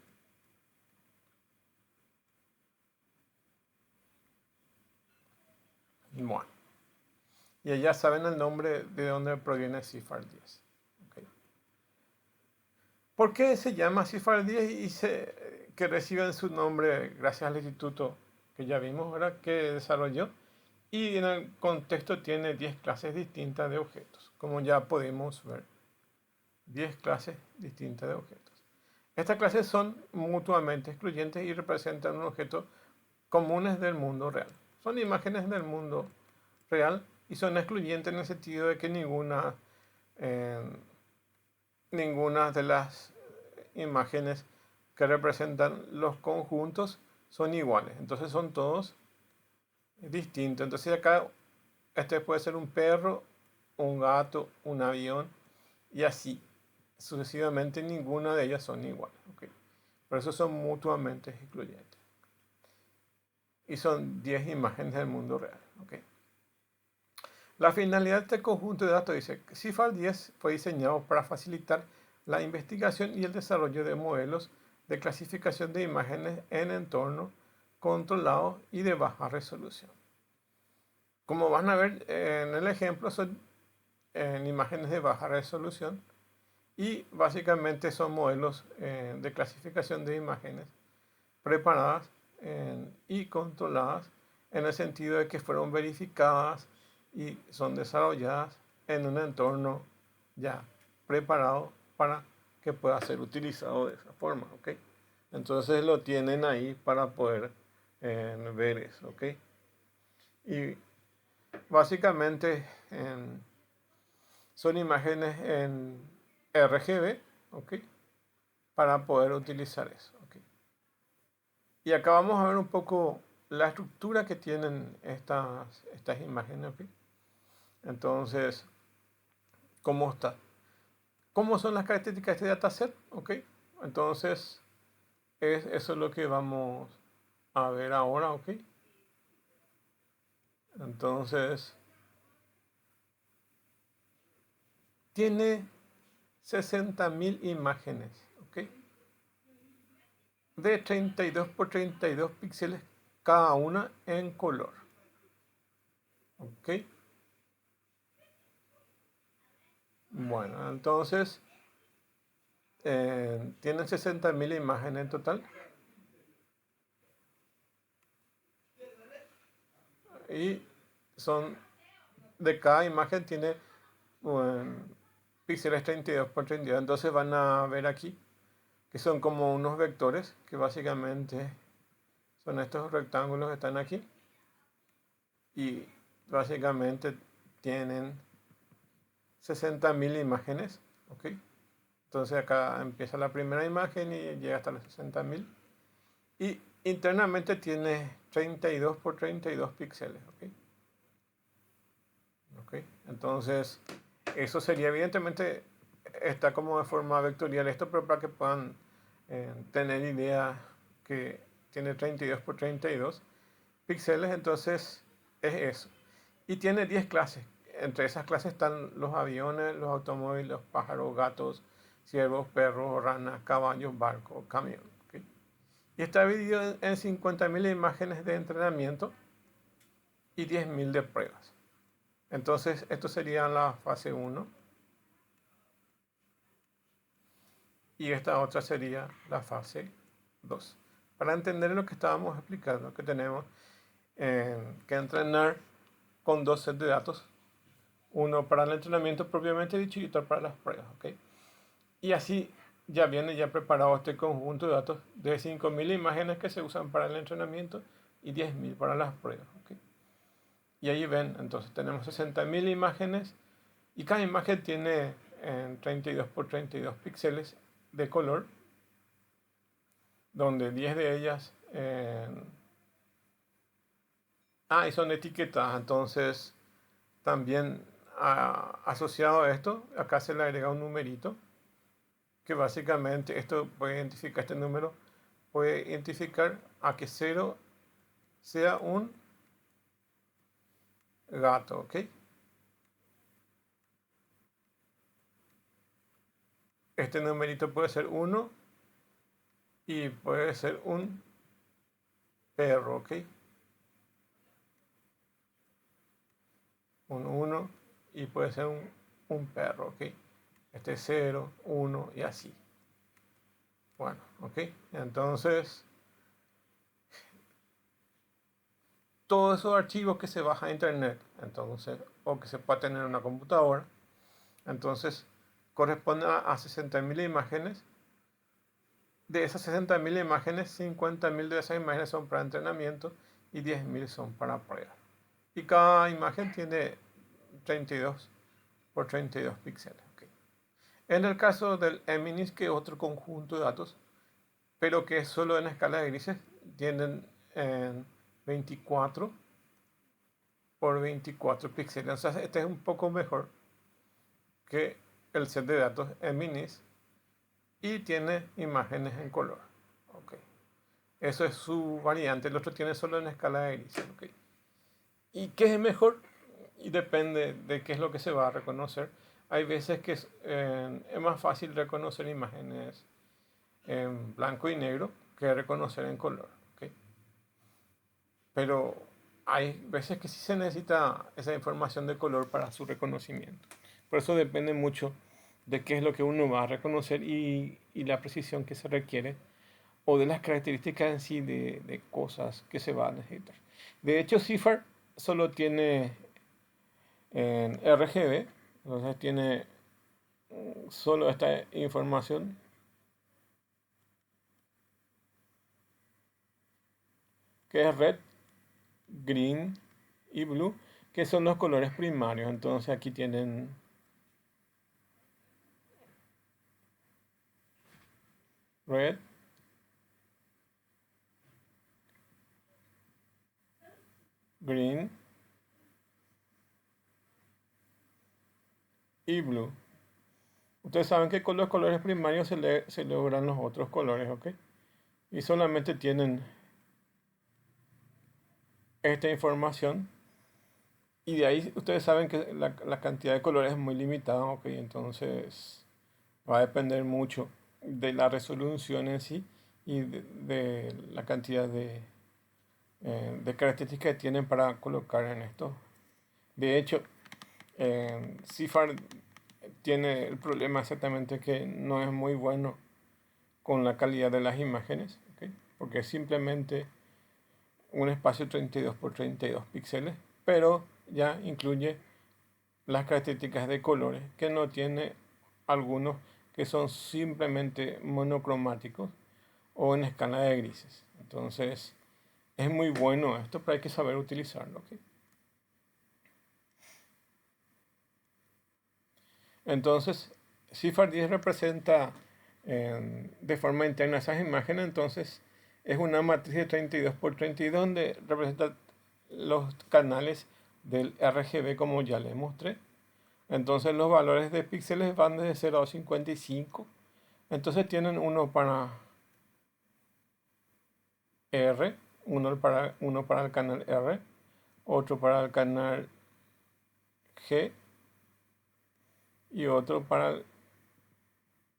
Bueno, y ya saben el nombre de dónde proviene CIFAR 10. ¿Okay? ¿Por qué se llama CIFAR 10 y que reciben su nombre gracias al instituto que ya vimos, ¿verdad? Que desarrolló? Y en el contexto tiene 10 clases distintas de objetos, como ya podemos ver. 10 clases distintas de objetos. Estas clases son mutuamente excluyentes y representan un objeto comunes del mundo real. Son imágenes del mundo real y son excluyentes en el sentido de que eh, ninguna de las imágenes que representan los conjuntos son iguales. Entonces son todos distintos. Entonces acá este puede ser un perro, un gato, un avión y así sucesivamente. Ninguna de ellas son iguales. ¿Okay? Por eso son mutuamente excluyentes. Y son 10 imágenes del mundo real. ¿Okay? La finalidad de este conjunto de datos dice que CIFAR 10 fue diseñado para facilitar la investigación y el desarrollo de modelos de clasificación de imágenes en entornos controlados y de baja resolución. Como van a ver en el ejemplo, son imágenes de baja resolución y básicamente son modelos de clasificación de imágenes preparadas y controladas en el sentido de que fueron verificadas y son desarrolladas en un entorno ya preparado para que pueda ser utilizado de esa forma, ¿ok? Entonces lo tienen ahí para poder ver eso, ¿ok? Y básicamente son imágenes en RGB, ¿ok? Para poder utilizar eso, ¿ok? Y acá vamos a ver un poco la estructura que tienen estas imágenes, ¿ok? Entonces, ¿cómo está? ¿Cómo son las características de este dataset? ¿Ok? Entonces, eso es lo que vamos a ver ahora, ¿ok? Entonces, tiene 60.000 imágenes, ¿ok? De 32 por 32 píxeles cada una en color, ¿ok? Bueno, entonces tienen 60.000 imágenes en total y son de cada imagen tiene píxeles 32 por 32. Entonces van a ver aquí que son como unos vectores que básicamente son estos rectángulos que están aquí y básicamente tienen 60.000 imágenes, ¿ok? Entonces acá empieza la primera imagen y llega hasta las 60.000 y internamente tiene 32 por 32 píxeles, ¿ok? ¿Ok? Entonces eso sería evidentemente, está como de forma vectorial esto, pero para que puedan tener idea que tiene 32 por 32 píxeles, entonces es eso. Y tiene 10 clases. Entre esas clases están los aviones, los automóviles, los pájaros, gatos, ciervos, perros, ranas, caballos, barcos, camión. ¿Okay? Y está dividido en 50.000 imágenes de entrenamiento y 10.000 de pruebas. Entonces, esto sería la fase 1. Y esta otra sería la fase 2. Para entender lo que estábamos explicando, que tenemos que entrenar con dos sets de datos. Uno para el entrenamiento propiamente dicho y otro para las pruebas. ¿Okay? Y así ya viene ya preparado este conjunto de datos de 5.000 imágenes que se usan para el entrenamiento y 10.000 para las pruebas. ¿Okay? Y ahí ven, entonces tenemos 60.000 imágenes y cada imagen tiene 32 por 32 píxeles de color, donde 10 de ellas y son etiquetadas. Entonces también asociado a esto, acá se le agrega un numerito que básicamente esto puede identificar, este número puede identificar a que 0 sea un gato, ¿ok? Este numerito puede ser 1 y puede ser un perro, ¿ok? Un 1 y puede ser un perro, ¿ok? Este es 0, 1 y así. Bueno, ¿ok? Entonces, todos esos archivos que se bajan a internet, entonces, o que se puede tener en una computadora, entonces corresponde a 60.000 imágenes. De esas 60.000 imágenes, 50.000 de esas imágenes son para entrenamiento y 10.000 son para prueba. Y cada imagen tiene 32 por 32 píxeles. Okay. En el caso del Eminis, que es otro conjunto de datos, pero que es solo en escala de grises, tienen 24 por 24 píxeles. Entonces, este es un poco mejor que el set de datos Eminis y tiene imágenes en color. Okay. Eso es su variante. El otro tiene solo en escala de grises. Okay. ¿Y qué es mejor? Y depende de qué es lo que se va a reconocer. Hay veces que es más fácil reconocer imágenes en blanco y negro que reconocer en color. ¿Okay? Pero hay veces que sí se necesita esa información de color para su reconocimiento. Por eso depende mucho de qué es lo que uno va a reconocer y la precisión que se requiere o de las características en sí de cosas que se va a necesitar. De hecho, CIFAR solo tiene en RGB, entonces tiene solo esta información que es red, green y blue, que son los colores primarios. Entonces aquí tienen red, green y blue. Ustedes saben que con los colores primarios se logran los otros colores, ¿ok? Y solamente tienen esta información. Y de ahí ustedes saben que la cantidad de colores es muy limitada, ¿ok? Entonces va a depender mucho de la resolución en sí y de la cantidad de características que tienen para colocar en esto. De hecho, CIFAR tiene el problema exactamente que no es muy bueno con la calidad de las imágenes, ¿okay? Porque es simplemente un espacio 32 por 32 píxeles, pero ya incluye las características de colores que no tiene algunos que son simplemente monocromáticos o en escala de grises. Entonces es muy bueno esto, pero hay que saber utilizarlo. ¿Okay? Entonces CIFAR 10 representa de forma interna esas imágenes, entonces es una matriz de 32 por 32 donde representa los canales del RGB como ya les mostré. Entonces los valores de píxeles van desde 0 a 55. Entonces tienen uno para R, uno para el canal R, otro para el canal G y otro para el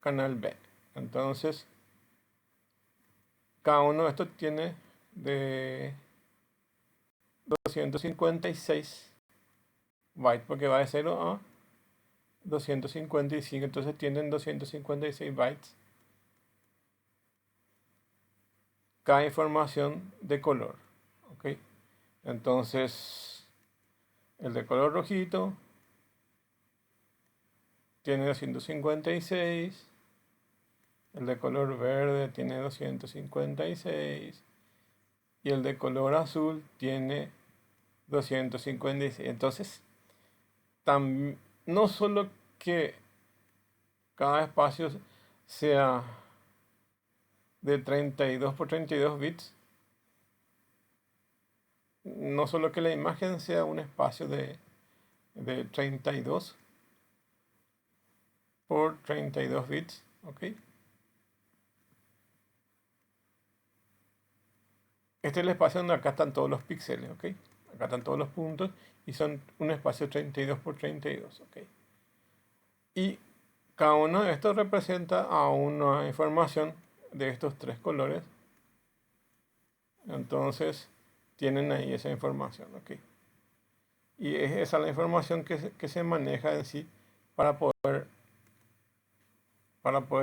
canal B. Entonces cada uno de estos tiene de 256 bytes porque va de 0 a 255, entonces tienen 256 bytes cada información de color. ¿Ok? Entonces el de color rojito tiene 256, el de color verde tiene 256 y el de color azul tiene 256. Entonces no solo que cada espacio sea de 32 por 32 bits, no solo que la imagen sea un espacio de 32 por 32 bits, ¿ok? Este es el espacio donde acá están todos los píxeles, ¿ok? Acá están todos los puntos y son un espacio 32 por 32, ¿ok? Y cada uno de estos representa a una información de estos tres colores. Entonces tienen ahí esa información, ¿ok? Y es esa la información que se maneja en sí para poder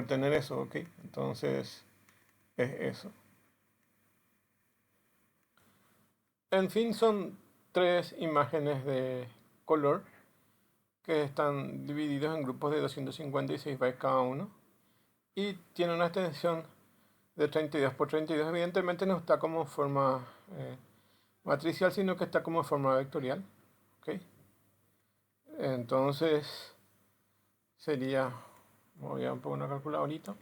tener eso, ¿ok? Entonces es eso. En fin, son tres imágenes de color que están divididos en grupos de 256 bytes cada uno y tiene una extensión de 32 por 32. Evidentemente no está como forma matricial, sino que está como forma vectorial. ¿Ok? Entonces sería, voy a poner una calculadorita.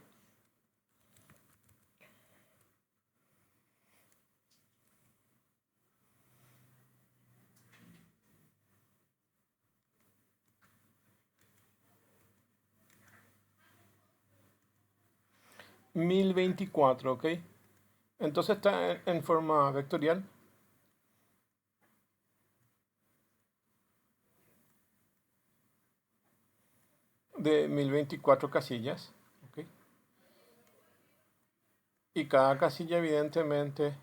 Mil 1024, ¿ok? Entonces está en forma vectorial. De 1024 casillas, ¿ok? Y cada casilla evidentemente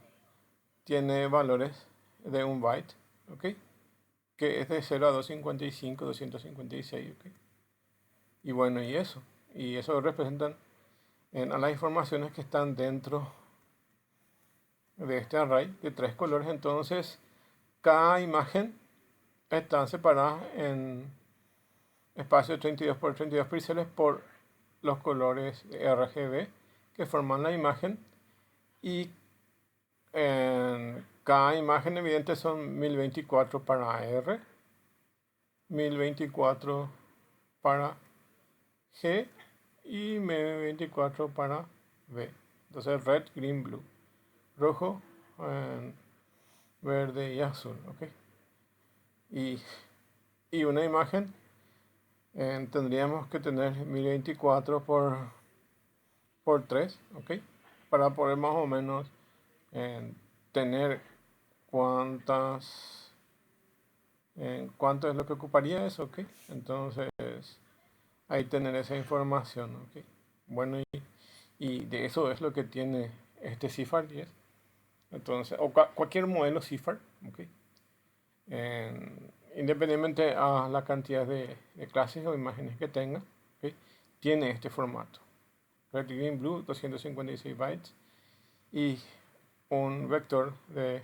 tiene valores de un byte, ¿ok? Que es de 0 a 255, 256, ¿ok? Y bueno, y eso representan a las informaciones que están dentro de este array de tres colores. Entonces, cada imagen está separada en espacio de 32 por 32 píxeles por los colores RGB que forman la imagen, y en cada imagen evidente son 1024 para R, 1024 para G y 1024 para B. Entonces red, green, blue, rojo, verde y azul, ¿ok? Y una imagen tendríamos que tener 1024 por 3, ¿ok? Para poder más o menos tener cuánto es lo que ocuparía eso, ¿ok? Entonces, ahí tener esa información, ¿ok? Bueno, y de eso es lo que tiene este CIFAR 10. Entonces, o cualquier modelo CIFAR, ¿ok? Independientemente a la cantidad de clases o imágenes que tenga, ¿ok? Tiene este formato. Red, green, blue, 256 bytes y un vector de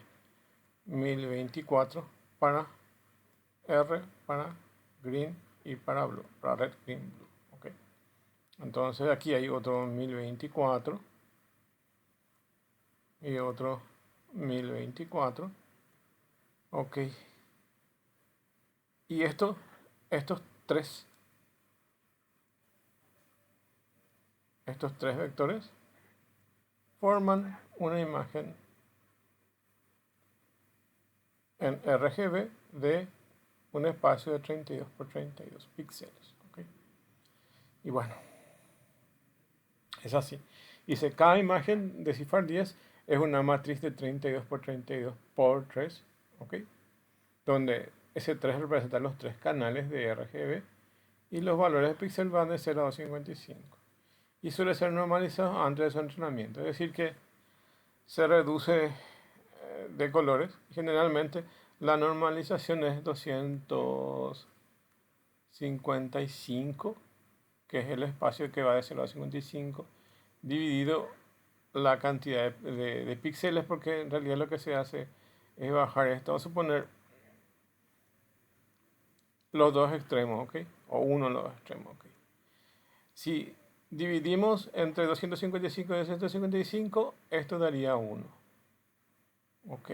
1024 para R, para green y para blue, para red, green, blue. ¿Ok? Entonces aquí hay otro 1024 y otro 1024. Ok. Y estos tres vectores forman una imagen en RGB de un espacio de 32 por 32 píxeles. ¿Ok? Y bueno, es así. Dice, cada imagen de CIFAR 10 es una matriz de 32 por 32 por 3, ¿ok? Donde ese 3 representa los tres canales de RGB y los valores de píxel van de 0 a 255. Y suele ser normalizado antes de su entrenamiento. Es decir, que se reduce de colores. Generalmente la normalización es 255, que es el espacio que va de 0 a 55, dividido la cantidad de píxeles, porque en realidad lo que se hace es bajar esto. Vamos a suponer los dos extremos, ¿ok? O uno de los extremos, ¿ok? Si dividimos entre 255 y 255, esto daría 1, ¿ok?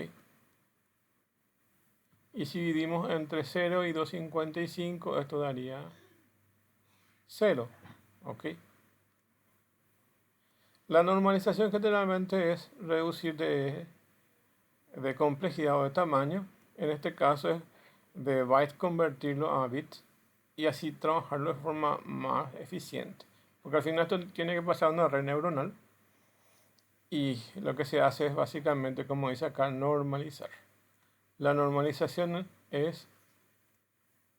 Y si dividimos entre 0 y 255, esto daría 0, ¿ok? La normalización generalmente es reducir de complejidad o de tamaño. En este caso es de bytes convertirlo a bits y así trabajarlo de forma más eficiente. Porque al final esto tiene que pasar a una red neuronal y lo que se hace es básicamente, como dice acá, normalizar. La normalización es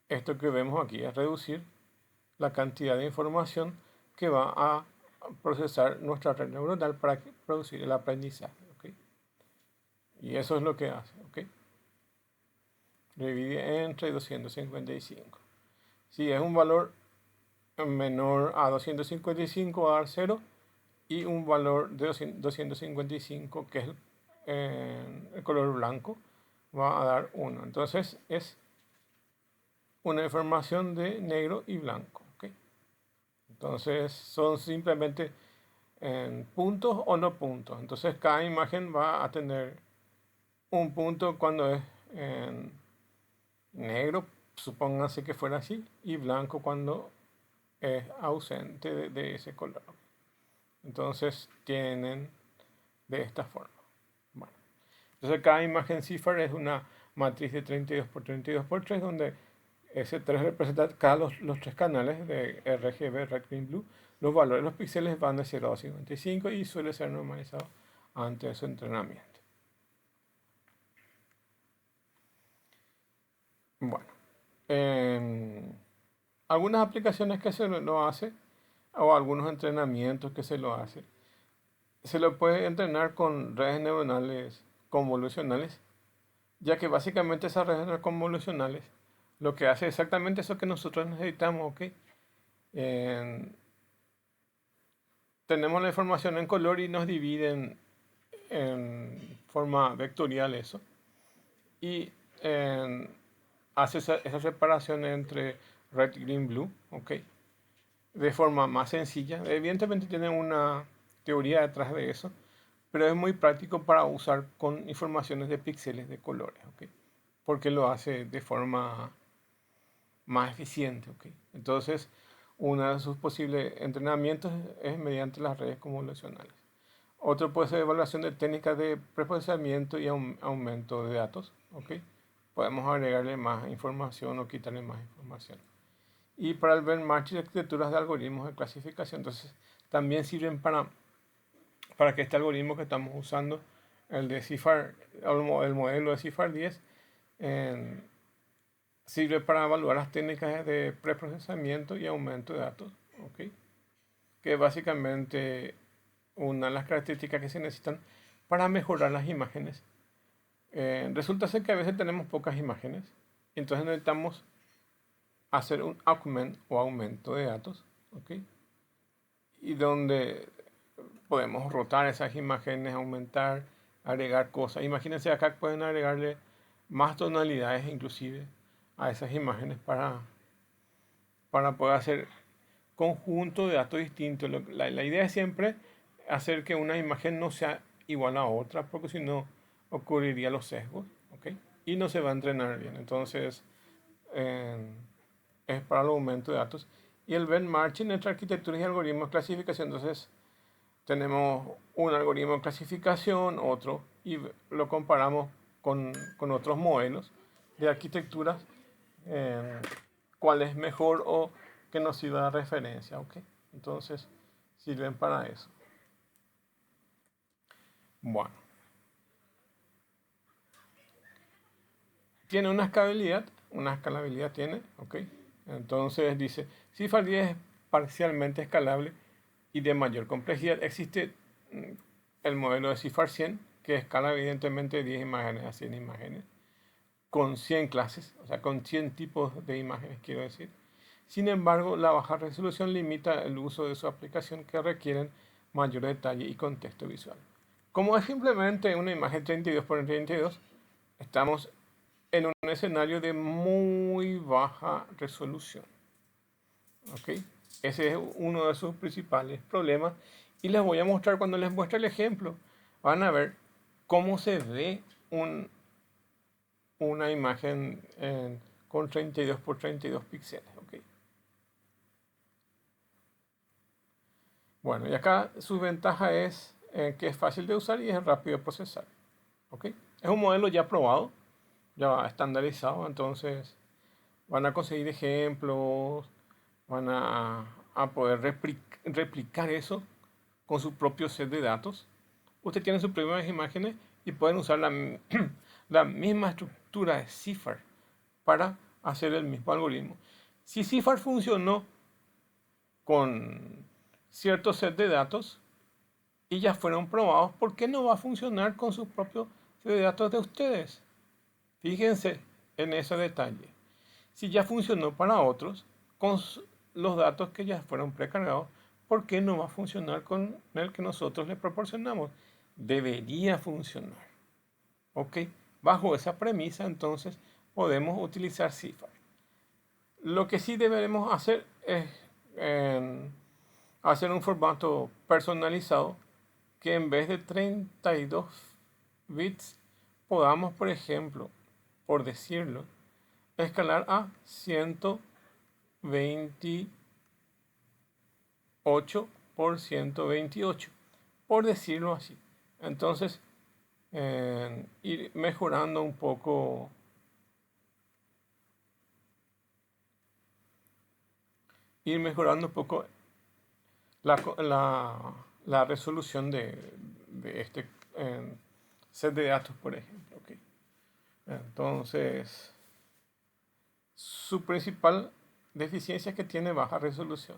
esto que vemos aquí, es reducir la cantidad de información que va a procesar nuestra red neuronal para producir el aprendizaje. ¿Okay? Y eso es lo que hace. ¿Okay? Divide entre 255. Si es un valor menor a 255 va a dar 0 y un valor de 255 que es el color blanco va a dar 1. Entonces es una información de negro y blanco. ¿Ok? Entonces son simplemente puntos o no puntos. Entonces cada imagen va a tener un punto cuando es en negro, supóngase que fuera así, y blanco cuando es ausente de ese color. Entonces tienen de esta forma. Bueno, entonces cada imagen cifra es una matriz de 32 por 32 por 3 donde S3 representa cada los tres canales de RGB, Red, Green, Blue. Los valores de los píxeles van de 0 a 55 y suele ser normalizado antes de su entrenamiento. Bueno, algunas aplicaciones que se lo hace o algunos entrenamientos que se lo hace. Se lo puede entrenar con redes neuronales convolucionales, ya que básicamente esas redes convolucionales lo que hace exactamente eso que nosotros necesitamos, ¿ok? Tenemos la información en color y nos dividen en forma vectorial eso. Y hace esa separación entre red, green, blue, ¿ok? De forma más sencilla. Evidentemente tiene una teoría detrás de eso, pero es muy práctico para usar con informaciones de píxeles de colores, ¿ok? Porque lo hace de forma más eficiente, ¿ok? Entonces, uno de sus posibles entrenamientos es mediante las redes convolucionales. Otro puede ser evaluación de técnicas de preprocesamiento y aumento de datos, ¿ok? Podemos agregarle más información o quitarle más información. Y para el benchmark y arquitecturas de algoritmos de clasificación, entonces también sirven para que este algoritmo que estamos usando, el de CIFAR, el modelo de CIFAR 10, sirve para evaluar las técnicas de preprocesamiento y aumento de datos, ¿ok? Que básicamente una de las características que se necesitan para mejorar las imágenes. Resulta ser que a veces tenemos pocas imágenes, entonces necesitamos hacer un augment o aumento de datos, ¿ok? Y donde podemos rotar esas imágenes, aumentar, agregar cosas. Imagínense acá pueden agregarle más tonalidades inclusive a esas imágenes para poder hacer conjunto de datos distintos. La idea es siempre hacer que una imagen no sea igual a otra, porque si no ocurriría los sesgos, ¿ok? Y no se va a entrenar bien. Entonces, es para el aumento de datos. Y el benchmarking entre arquitecturas y algoritmos de clasificación. Entonces, tenemos un algoritmo de clasificación, otro, y lo comparamos con otros modelos de arquitecturas, cuál es mejor o que nos sirva de referencia, ¿ok? Entonces, sirven para eso. Bueno. Tiene una escalabilidad tiene, ¿ok? Entonces dice, CIFAR 10 es parcialmente escalable y de mayor complejidad. Existe el modelo de CIFAR 100, que escala evidentemente 10 imágenes a 100 imágenes, con 100 clases, o sea, con 100 tipos de imágenes, quiero decir. Sin embargo, la baja resolución limita el uso de su aplicación que requieren mayor detalle y contexto visual. Como es simplemente una imagen 32 por 32, estamos en un escenario de muy baja resolución. ¿Ok? Ese es uno de sus principales problemas. Y les voy a mostrar, cuando les muestre el ejemplo, van a ver cómo se ve una imagen con 32 por 32 píxeles. ¿Ok? Bueno, y acá su ventaja es que es fácil de usar y es rápido de procesar. ¿Ok? Es un modelo ya probado, ya estandarizado, entonces van a conseguir ejemplos, van a poder replicar eso con su propio set de datos. Usted tiene sus primeras imágenes y pueden usar la misma estructura de CIFAR para hacer el mismo algoritmo. Si CIFAR funcionó con cierto set de datos y ya fueron probados, ¿por qué no va a funcionar con su propio set de datos de ustedes? Fíjense en ese detalle. Si ya funcionó para otros, con los datos que ya fueron precargados, ¿por qué no va a funcionar con el que nosotros le proporcionamos? Debería funcionar. ¿Ok? Bajo esa premisa, entonces, podemos utilizar CIFAR. Lo que sí deberemos hacer es hacer un formato personalizado que en vez de 32 bits podamos, por ejemplo, por decirlo, escalar a 128 por 128, por decirlo así. Entonces, ir mejorando un poco la resolución de este set de datos, por ejemplo. ¿Ok? Entonces, su principal deficiencia es que tiene baja resolución.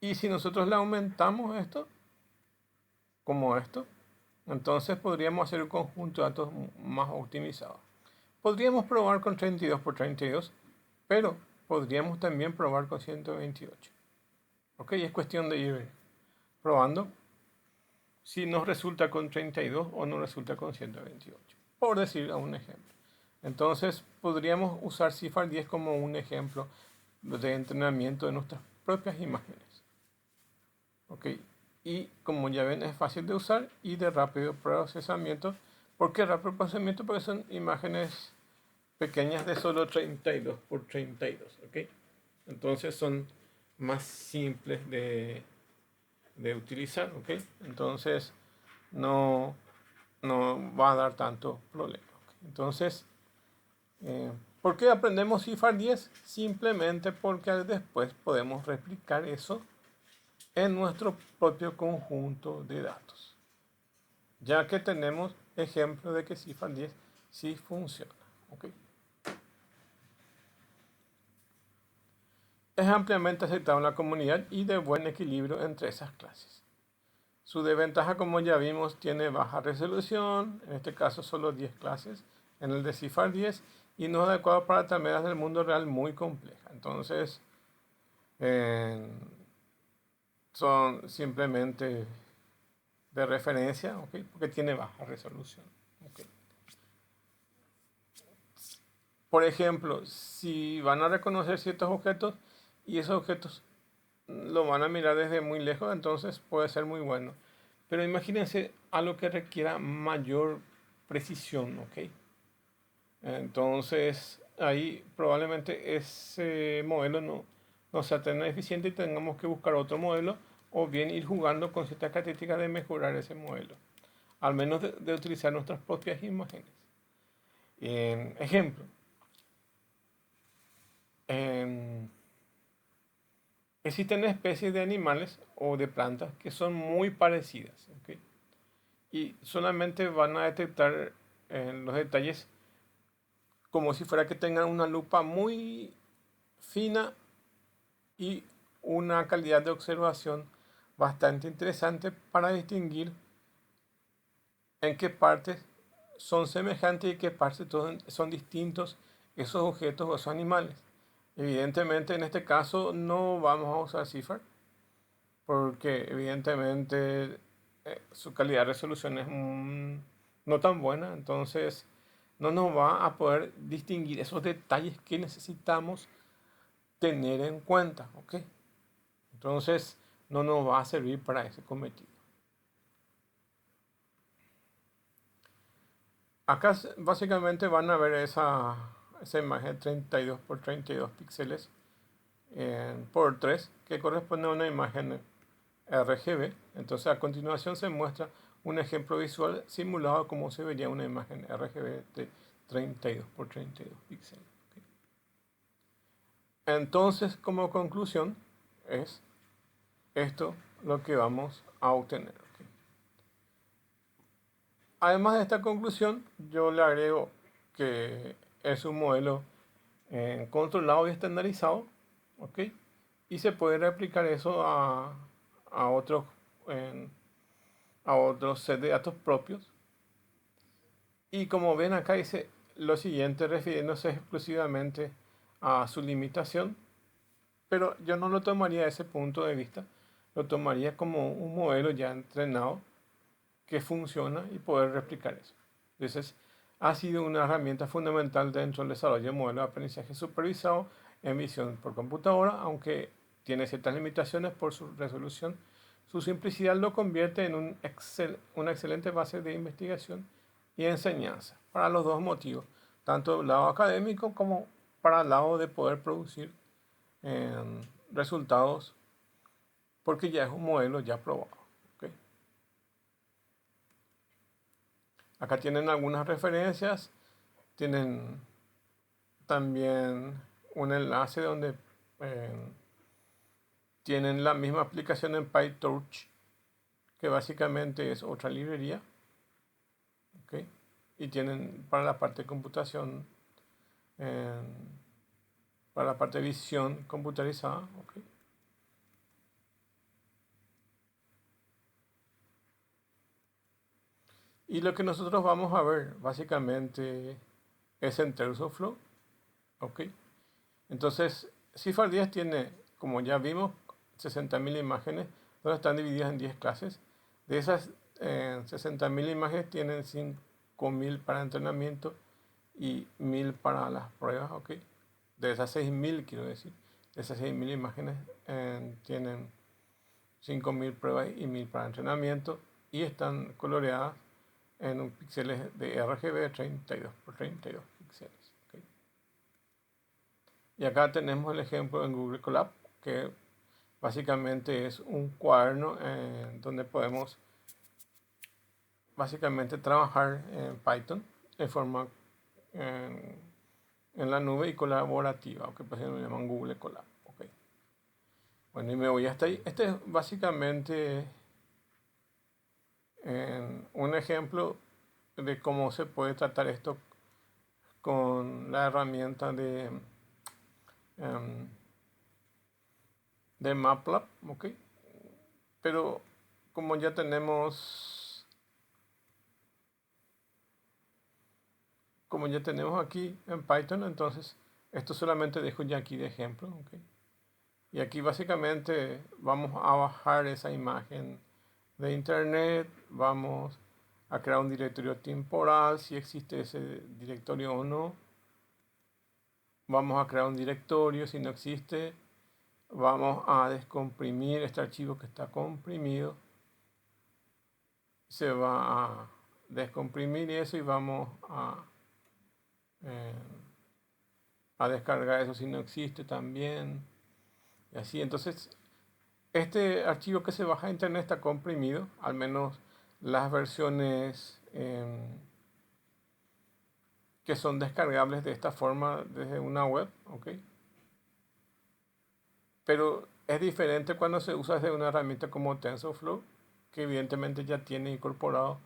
Y si nosotros le aumentamos esto, como esto, entonces podríamos hacer un conjunto de datos más optimizado. Podríamos probar con 32 por 32, pero podríamos también probar con 128. Ok, es cuestión de ir probando si nos resulta con 32 o no resulta con 128, por decir un ejemplo. Entonces podríamos usar CIFAR 10 como un ejemplo de entrenamiento de nuestras propias imágenes. Ok, y como ya ven es fácil de usar y de rápido procesamiento. ¿Por qué rápido procesamiento? Porque son imágenes pequeñas de solo 32 por 32. Ok, entonces son más simples de utilizar. Ok, entonces no va a dar tanto problema. Okay. Entonces, ¿por qué aprendemos CIFAR 10? Simplemente porque después podemos replicar eso en nuestro propio conjunto de datos, ya que tenemos ejemplos de que CIFAR 10 sí funciona. ¿Okay? Es ampliamente aceptado en la comunidad y de buen equilibrio entre esas clases. Su desventaja, como ya vimos, tiene baja resolución, en este caso solo 10 clases, en el de CIFAR 10, y no es adecuado para tareas del mundo real muy complejas. Entonces, son simplemente de referencia, ¿okay? Porque tiene baja resolución. ¿Okay? Por ejemplo, si van a reconocer ciertos objetos y esos objetos lo van a mirar desde muy lejos, entonces puede ser muy bueno. Pero imagínense algo que requiera mayor precisión, ¿ok? Entonces ahí probablemente ese modelo no sea tan eficiente y tengamos que buscar otro modelo o bien ir jugando con ciertas características de mejorar ese modelo, al menos de utilizar nuestras propias imágenes. Ejemplo, existen especies de animales o de plantas que son muy parecidas, ¿okay? Y solamente van a detectar los detalles como si fuera que tengan una lupa muy fina y una calidad de observación bastante interesante para distinguir en qué partes son semejantes y qué partes son distintos esos objetos o esos animales. Evidentemente en este caso no vamos a usar CIFAR porque evidentemente su calidad de resolución es no tan buena, entonces no nos va a poder distinguir esos detalles que necesitamos tener en cuenta, ¿ok? Entonces no nos va a servir para ese cometido. Acá básicamente van a ver esa imagen 32 por 32 píxeles por 3 que corresponde a una imagen RGB. Entonces a continuación se muestra un ejemplo visual simulado como se vería una imagen RGB de 32 por 32 píxeles. ¿Okay? Entonces como conclusión es esto lo que vamos a obtener. ¿Okay? Además de esta conclusión, yo le agrego que es un modelo controlado y estandarizado, ¿ok? Y se puede replicar eso a otros, a otros set de datos propios. Y como ven acá dice lo siguiente refiriéndose exclusivamente a su limitación, pero yo no lo tomaría de ese punto de vista, lo tomaría como un modelo ya entrenado que funciona y poder replicar eso. Entonces, ha sido una herramienta fundamental dentro del desarrollo de modelos de aprendizaje supervisado en visión por computadora, aunque tiene ciertas limitaciones por su resolución. Su simplicidad lo convierte en una excelente base de investigación y enseñanza, para los dos motivos, tanto del lado académico como para el lado de poder producir resultados, porque ya es un modelo ya probado. ¿Ok? Acá tienen algunas referencias, tienen también un enlace donde eh, tienen la misma aplicación en PyTorch, que básicamente es otra librería. ¿Ok? Y tienen para la parte de computación, eh, para la parte de visión computarizada. ¿Ok? Y lo que nosotros vamos a ver básicamente es en TensorFlow. ¿Ok? Entonces, Cifar 10 tiene, como ya vimos, 60.000 imágenes, donde están divididas en 10 clases. De esas 60.000 imágenes tienen 5.000 para entrenamiento y 1.000 para las pruebas. ¿Ok? De esas 6.000, quiero decir, de esas 6.000 imágenes tienen 5.000 pruebas y 1.000 para entrenamiento, y están coloreadas en un píxeles de RGB 32 por 32 píxeles. ¿Ok? Y acá tenemos el ejemplo en Google Colab, que básicamente es un cuaderno donde podemos básicamente trabajar en Python de forma en la nube y colaborativa, o que pues lo llaman Google Colab. Okay. Bueno, y me voy hasta ahí. Este es básicamente un ejemplo de cómo se puede tratar esto con la herramienta em, de MATLAB. ¿Ok? Pero como ya tenemos aquí en Python, entonces esto solamente dejo ya aquí de ejemplo. ¿Ok? Y aquí básicamente vamos a bajar esa imagen de internet, vamos a crear un directorio temporal si existe ese directorio o no, vamos a crear un directorio si no existe, vamos a descomprimir este archivo que está comprimido, se va a descomprimir eso y vamos eh, a descargar eso si no existe también, y así. Entonces este archivo que se baja a internet está comprimido, al menos las versiones que son descargables de esta forma desde una web. ¿Ok? Pero es diferente cuando se usa desde una herramienta como TensorFlow, que evidentemente ya tiene incorporado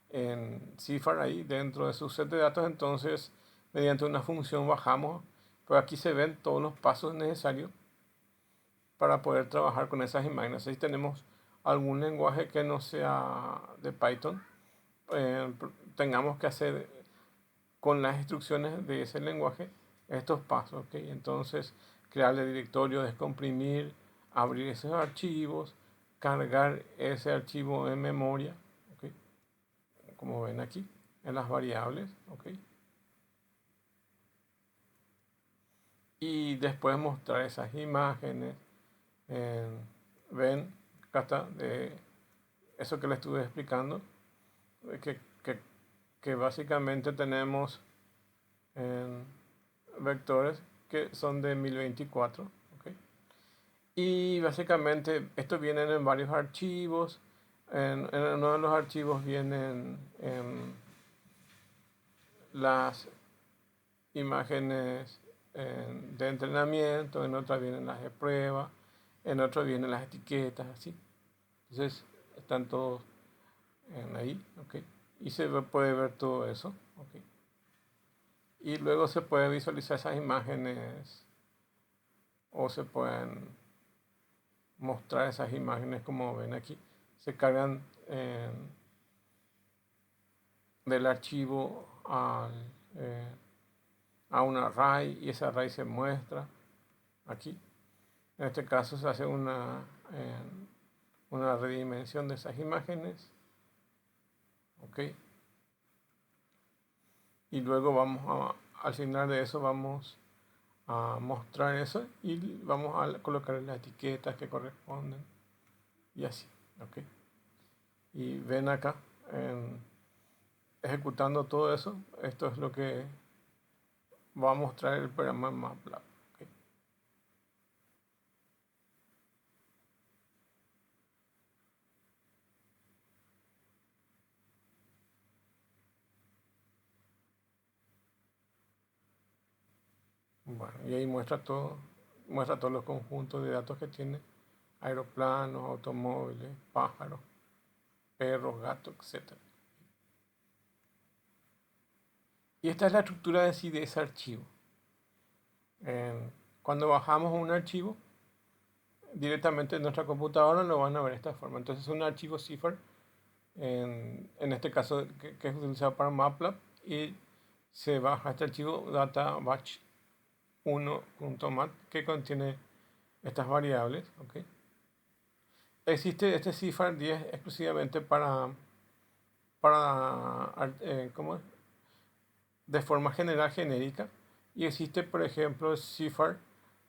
en Cifar ahí dentro de su set de datos. Entonces, mediante una función bajamos, pero aquí se ven todos los pasos necesarios para poder trabajar con esas imágenes. Si tenemos algún lenguaje que no sea de Python, eh, tengamos que hacer con las instrucciones de ese lenguaje estos pasos. ¿Okay? Entonces, crearle directorio, descomprimir, abrir esos archivos, cargar ese archivo en memoria, ¿okay? Como ven aquí, en las variables. ¿Okay? Y después mostrar esas imágenes. Ven, acá está, de eso que les estuve explicando, que, que, que básicamente tenemos vectores que son de 1024. ¿Ok? Y básicamente estos vienen en varios archivos. En uno de los archivos vienen las imágenes de entrenamiento, en otra vienen las de prueba, en otro vienen las etiquetas, así. Entonces están todos ahí. ¿Ok? Y se puede ver todo eso. ¿Ok? Y luego se puede visualizar esas imágenes, o se pueden mostrar esas imágenes como ven aquí. Se cargan del archivo a un array, y ese array se muestra aquí. En este caso se hace una redimensión de esas imágenes. ¿Ok? y luego al final de eso vamos a mostrar eso y vamos a colocar las etiquetas que corresponden y así, ¿ok? Y ven acá, ejecutando todo eso, esto es lo que va a mostrar el programa MATLAB. ¿Ok? Bueno, y ahí muestra todos los conjuntos de datos que tiene: aeroplanos, automóviles, pájaros, perros, gatos, etc. Y esta es la estructura de sí de ese archivo. Cuando bajamos un archivo, directamente en nuestra computadora lo van a ver de esta forma. Entonces, un archivo cifr, en este caso que es utilizado para MATLAB, y se baja este archivo data batch 1.mat que contiene estas variables. ¿Ok? Existe este cifr 10 exclusivamente ¿cómo es? De forma general genérica, y existe, por ejemplo, cifr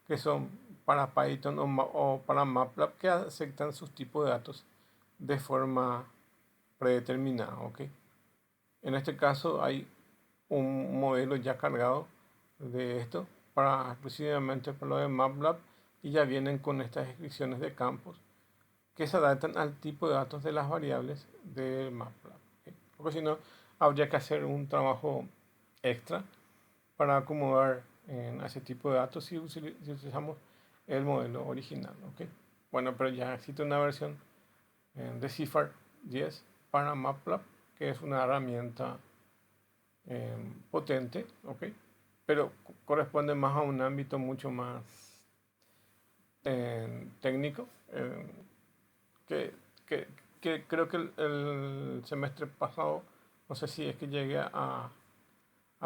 que son para Python o para MATLAB, que aceptan sus tipos de datos de forma predeterminada. ¿Ok? En este caso hay un modelo ya cargado de esto para exclusivamente para lo de MATLAB, y ya vienen con estas descripciones de campos que se adaptan al tipo de datos de las variables de MATLAB. ¿Ok? Porque si no, habría que hacer un trabajo extra para acomodar en ese tipo de datos si utilizamos el modelo original. ¿Ok? Bueno, pero ya existe una versión de cifr 10 para MATLAB, que es una herramienta potente, ¿ok? Pero corresponde más a un ámbito mucho más técnico, que, que, que creo que el semestre pasado, no sé si es que llegué a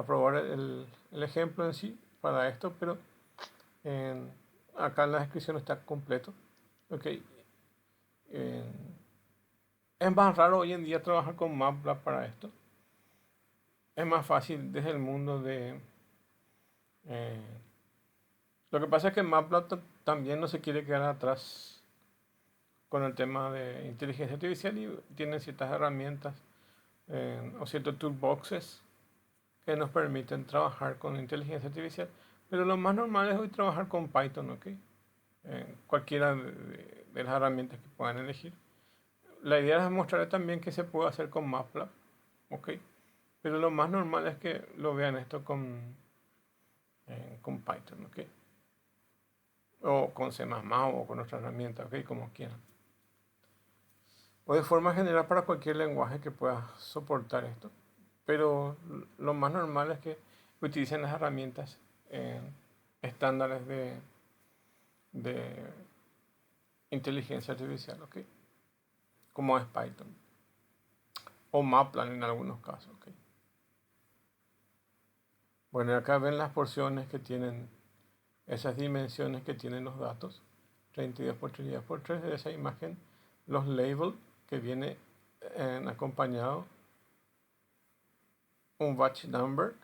probar el ejemplo en sí para esto, pero acá en la descripción está completo. ¿Ok? Es más raro hoy en día trabajar con MATLAB para esto. Es más fácil desde el mundo de... eh, lo que pasa es que MATLAB también no se quiere quedar atrás con el tema de inteligencia artificial, y tiene ciertas herramientas o ciertos toolboxes que nos permiten trabajar con inteligencia artificial. Pero lo más normal es hoy trabajar con Python, ¿ok? Cualquiera de las herramientas que puedan elegir. La idea es mostrarles también que se puede hacer con MATLAB, ¿ok? Pero lo más normal es que lo vean esto con Python, ¿ok? O con C++ o con otra herramienta, ¿ok? Como quieran. O de forma general para cualquier lenguaje que pueda soportar esto. Pero lo más normal es que utilicen las herramientas estándares de inteligencia artificial, ¿ok? Como es Python. O Maplan en algunos casos, ¿ok? Bueno, acá ven las porciones que tienen, esas dimensiones que tienen los datos: 32 por 32 por 3 de esa imagen. Los labels que viene acompañado un batch number,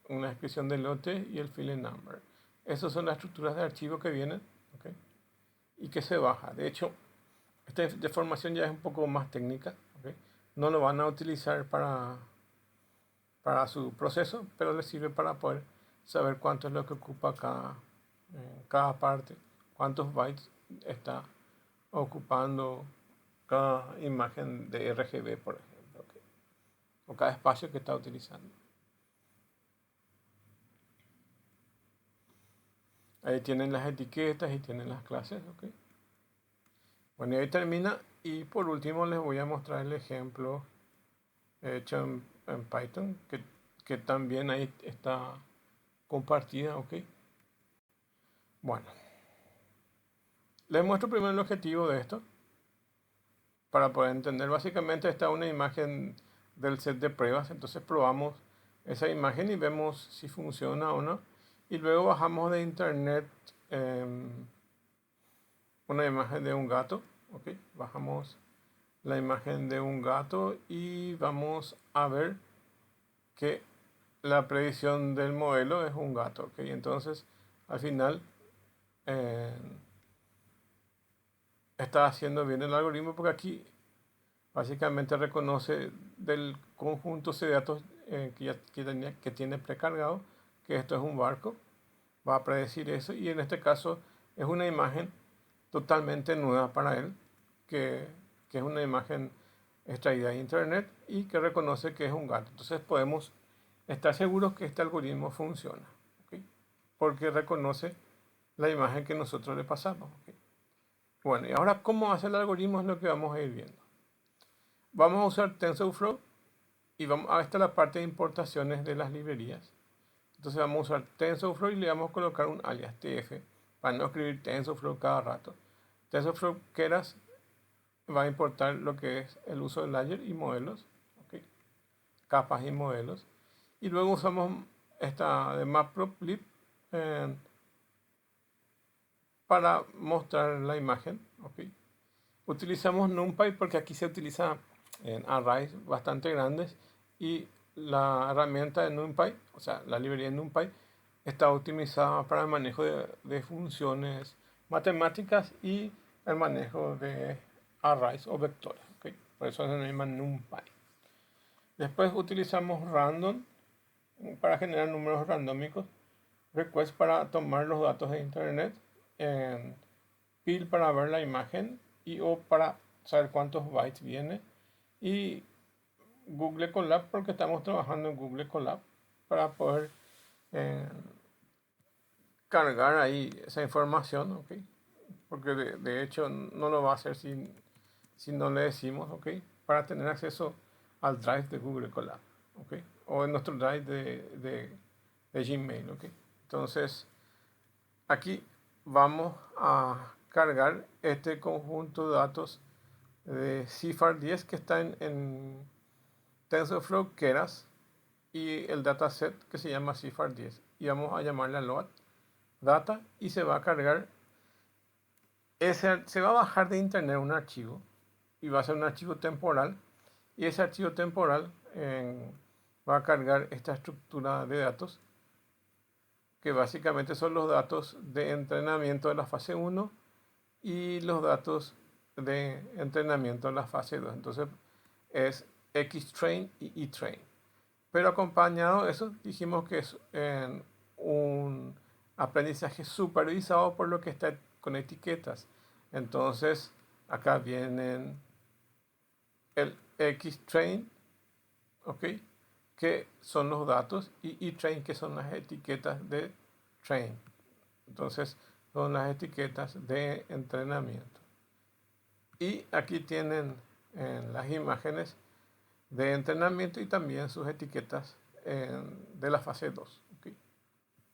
una descripción del lote, y el file number. Esas son las estructuras de archivo que vienen, ¿ok? Y que se baja. De hecho, esta deformación ya es un poco más técnica, ¿ok? No lo van a utilizar para su proceso, pero les sirve para poder saber cuánto es lo que ocupa cada parte, cuántos bytes está ocupando cada imagen de RGB, por ejemplo, ¿ok? O cada espacio que está utilizando. Ahí tienen las etiquetas y tienen las clases, ¿ok? Bueno, y ahí termina. Y por último les voy a mostrar el ejemplo hecho en Python, que también ahí está compartida, ¿ok? Bueno, les muestro primero el objetivo de esto para poder entender. Básicamente está una imagen del set de pruebas, entonces probamos esa imagen y vemos si funciona o no. Y luego bajamos de internet una imagen de un gato, ¿ok? Bajamos la imagen de un gato y vamos a ver que la predicción del modelo es un gato, ¿ok? Entonces, al final, eh, está haciendo bien el algoritmo porque aquí básicamente reconoce del conjunto de datos que tiene precargado que esto es un barco, va a predecir eso y en este caso es una imagen totalmente nueva para él, que, que es una imagen extraída de internet y que reconoce que es un gato. Entonces podemos estar seguros que este algoritmo funciona, ¿ok? Porque reconoce la imagen que nosotros le pasamos, ¿ok? Bueno, y ahora cómo hace el algoritmo es lo que vamos a ir viendo. Vamos a usar TensorFlow y vamos a esta es la parte de importaciones de las librerías. Entonces vamos a usar TensorFlow y le vamos a colocar un alias TF para no escribir TensorFlow cada rato. TensorFlow Keras va a importar lo que es el uso de layer y modelos, ¿ok? Capas y modelos. Y luego usamos esta de Matplotlib para mostrar la imagen, ¿ok? Utilizamos NumPy porque aquí se utiliza en arrays bastante grandes y la herramienta de NumPy, o sea, la librería de NumPy, está optimizada para el manejo de funciones matemáticas y el manejo de arrays o vectores, ¿ok? Por eso se llama NumPy. Después utilizamos random para generar números randómicos, request para tomar los datos de internet, pil para ver la imagen y o para saber cuántos bytes viene y Google Colab porque estamos trabajando en Google Colab para poder eh, cargar ahí esa información, ¿ok? Porque de hecho no lo va a hacer si no le decimos, ¿ok? Para tener acceso al drive de Google Colab, ¿ok? O en nuestro drive de Gmail, ¿ok? Entonces, aquí vamos a cargar este conjunto de datos de CIFAR 10 que está en TensorFlow Keras y el dataset que se llama CIFAR 10 y vamos a llamarle a load data y se va a cargar se va a bajar de internet un archivo y va a ser un archivo temporal y ese archivo temporal va a cargar esta estructura de datos que básicamente son los datos de entrenamiento de la fase 1 y los datos de entrenamiento de la fase 2. Entonces es Xtrain y ETrain. Pero acompañado de eso, dijimos que es un aprendizaje supervisado por lo que está con etiquetas. Entonces acá vienen el Xtrain, ¿ok? Que son los datos, y ETrain, que son las etiquetas de train. Entonces, son las etiquetas de entrenamiento. Y aquí tienen las imágenes de entrenamiento y también sus etiquetas de la fase 2. ¿Okay?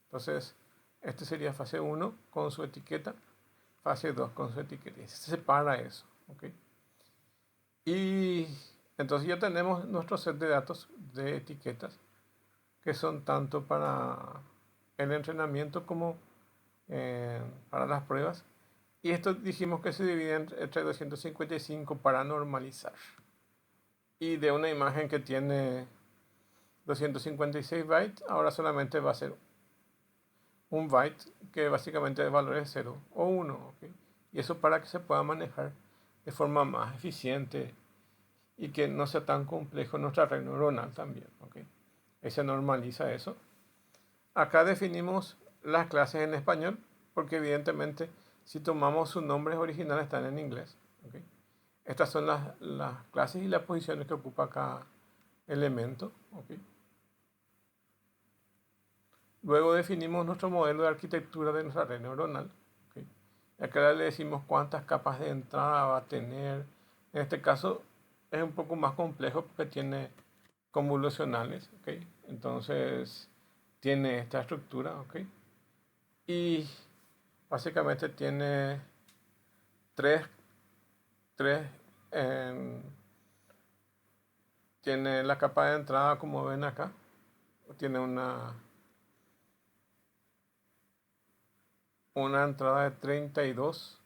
Entonces, este sería fase 1 con su etiqueta, fase 2 con su etiqueta. Y se separa eso. ¿Okay? Y entonces ya tenemos nuestro set de datos de etiquetas que son tanto para el entrenamiento como para las pruebas. Y esto dijimos que se divide entre 255 para normalizar. Y de una imagen que tiene 256 bytes, ahora solamente va a ser un byte que básicamente el valor es 0 o 1. ¿Okay? Y eso para que se pueda manejar de forma más eficiente y que no sea tan complejo nuestra red neuronal también. ¿Okay? Ahí se normaliza eso. Acá definimos las clases en español porque evidentemente si tomamos sus nombres originales están en inglés. ¿Okay? Estas son las clases y las posiciones que ocupa cada elemento. ¿Okay? Luego definimos nuestro modelo de arquitectura de nuestra red neuronal. ¿Okay? Acá le decimos cuántas capas de entrada va a tener. En este caso es un poco más complejo porque tiene convolucionales. ¿Okay? Entonces tiene esta estructura. ¿Okay? Y básicamente tiene tres, tres tiene la capa de entrada como ven acá. Tiene una entrada de 32,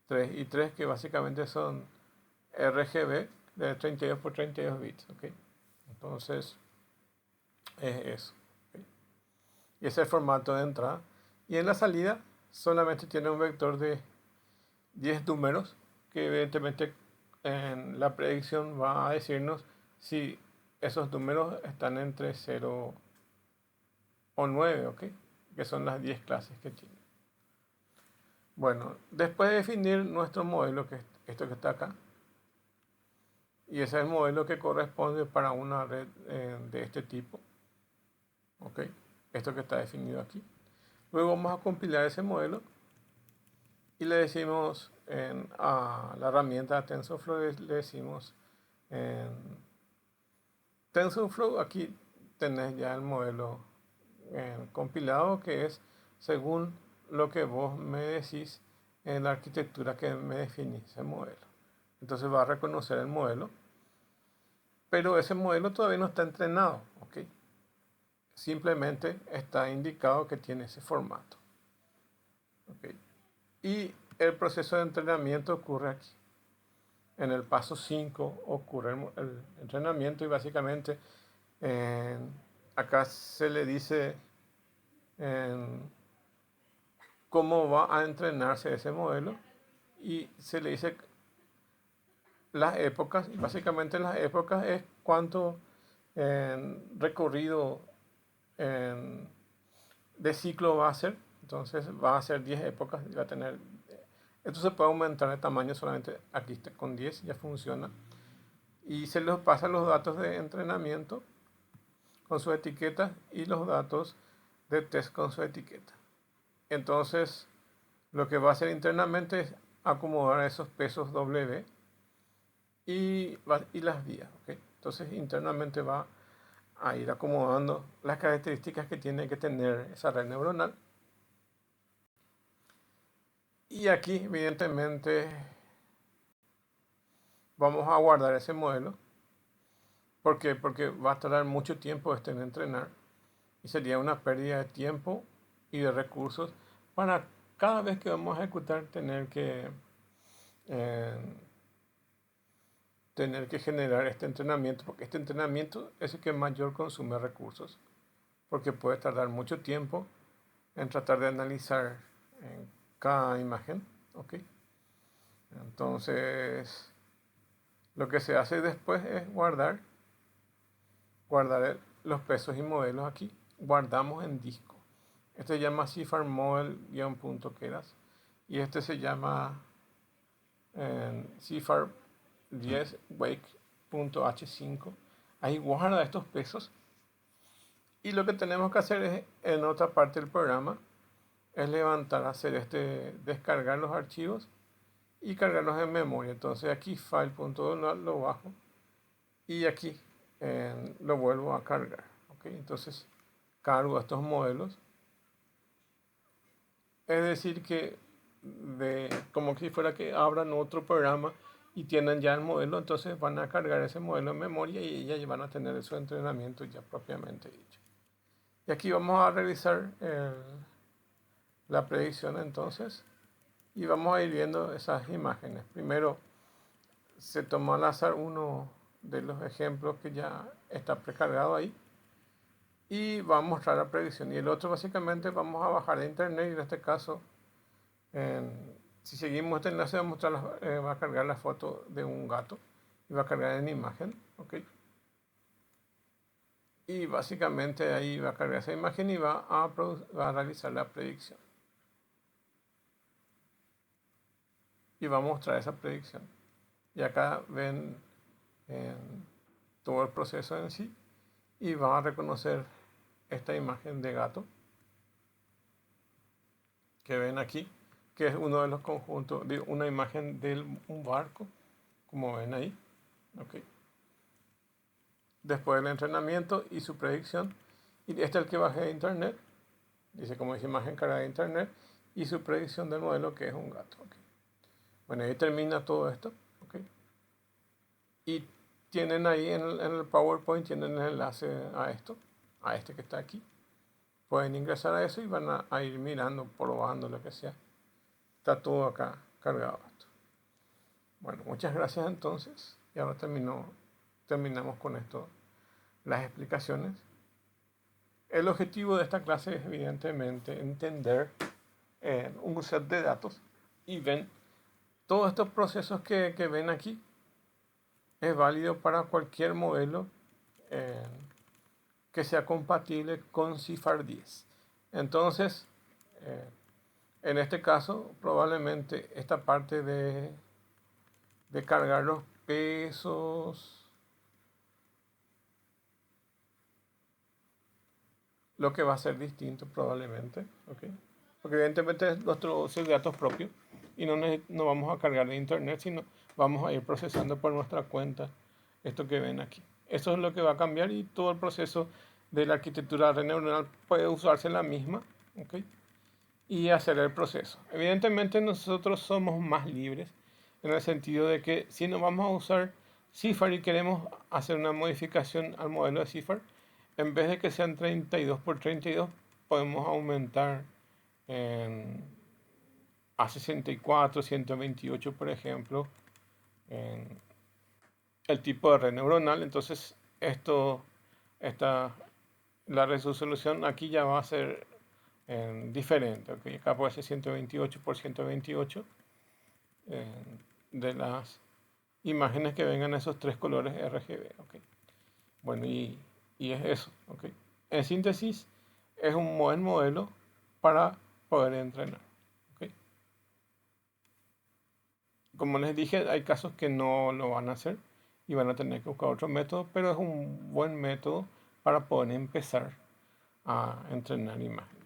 3 y 3 que básicamente son RGB de 32 por 32 bits. ¿Okay? Entonces es eso. ¿Ok? Y ese es el formato de entrada. Y en la salida solamente tiene un vector de 10 números que evidentemente en la predicción va a decirnos si esos números están entre 0 o 9, ¿ok? Que son las 10 clases que tiene. Bueno, después de definir nuestro modelo, que es esto que está acá, y ese es el modelo que corresponde para una red de este tipo, ¿ok? Esto que está definido aquí. Luego vamos a compilar ese modelo y le decimos a la herramienta TensorFlow, le decimos en TensorFlow, aquí tenés ya el modelo compilado, que es según lo que vos me decís en la arquitectura que me definís el modelo. Entonces va a reconocer el modelo, pero ese modelo todavía no está entrenado, ¿ok? Simplemente está indicado que tiene ese formato, ¿ok? Y el proceso de entrenamiento ocurre aquí. En el paso 5 ocurre el entrenamiento y básicamente acá se le dice cómo va a entrenarse ese modelo y se le dice las épocas. Y básicamente las épocas es cuánto recorrido de ciclo va a ser. Entonces va a ser 10 épocas y va a tener. Esto se puede aumentar de tamaño solamente aquí está con 10, ya funciona. Y se les pasa los datos de entrenamiento con su etiqueta y los datos de test con su etiqueta. Entonces, lo que va a hacer internamente es acomodar esos pesos W y las vías. ¿Okay? Entonces, internamente va a ir acomodando las características que tiene que tener esa red neuronal. Y aquí, evidentemente, vamos a guardar ese modelo. ¿Por qué? Porque va a tardar mucho tiempo en entrenar y sería una pérdida de tiempo y de recursos para cada vez que vamos a ejecutar eh, tener que generar este entrenamiento, porque este entrenamiento es el que mayor consume recursos, porque puede tardar mucho tiempo en tratar de analizar cada imagen, ¿ok? Entonces, lo que se hace después es guardar los pesos y modelos aquí, guardamos en disco. Este se llama CIFAR Model-Punto-Keras y este se llama CIFAR 10 Wake.h5. Ahí guarda estos pesos y lo que tenemos que hacer es en otra parte del programa es levantar, hacer descargar los archivos y cargarlos en memoria. Entonces aquí file.download lo bajo y aquí lo vuelvo a cargar. ¿Okay? Entonces cargo estos modelos. Es decir que como si fuera que abran otro programa y tienen ya el modelo, entonces van a cargar ese modelo en memoria y ya van a tener su entrenamiento ya propiamente dicho. Y aquí vamos a revisar la predicción entonces y vamos a ir viendo esas imágenes. Primero se tomó al azar uno de los ejemplos que ya está precargado ahí y va a mostrar la predicción. Y el otro básicamente vamos a bajar de internet y en este caso si seguimos este enlace va a cargar la foto de un gato y va a cargar en imagen, ¿ok? Y básicamente ahí va a cargar esa imagen y va a realizar la predicción. Y va a mostrar esa predicción. Y acá ven todo el proceso en sí y va a reconocer esta imagen de gato que ven aquí, que es uno de los conjuntos de una imagen de un barco, como ven ahí. ¿Okay? Después del entrenamiento y su predicción. Y este es el que bajé de internet. Dice como es imagen cargada de internet. Y su predicción del modelo que es un gato. ¿Okay? Bueno, ahí termina todo esto. ¿Okay? Y tienen ahí en el PowerPoint, tienen el enlace a esto. A este que está aquí. Pueden ingresar a eso y van a ir mirando, probando, lo que sea. Está todo acá cargado esto. Bueno, muchas gracias entonces. Y ahora terminamos con esto, las explicaciones. El objetivo de esta clase es evidentemente entender un set de datos y ven todos estos procesos que ven aquí. Es válido para cualquier modelo eh, que sea compatible con CIFAR 10. Entonces, eh, en este caso, probablemente esta parte de cargar los pesos, lo que va a ser distinto probablemente, ¿ok? Porque evidentemente es nuestro set de datos propio y no vamos a cargar de internet, sino vamos a ir procesando por nuestra cuenta esto que ven aquí. Eso es lo que va a cambiar y todo el proceso de la arquitectura de red neuronal puede usarse la misma, ¿ok? Y hacer el proceso. Evidentemente nosotros somos más libres en el sentido de que si no vamos a usar CIFAR y queremos hacer una modificación al modelo de CIFAR, en vez de que sean 32 por 32, podemos aumentar a 64, 128, por ejemplo, en el tipo de red neuronal. Entonces, esta, la resolución aquí ya va a ser diferente. ¿Okay? Acá puede ser 128 por 128 de las imágenes que vengan esos tres colores RGB. ¿Okay? Bueno, y es eso. ¿Okay? En síntesis, es un buen modelo para poder entrenar. ¿Okay? Como les dije, hay casos que no lo van a hacer y van a tener que buscar otro método, pero es un buen método para poder empezar a entrenar imágenes.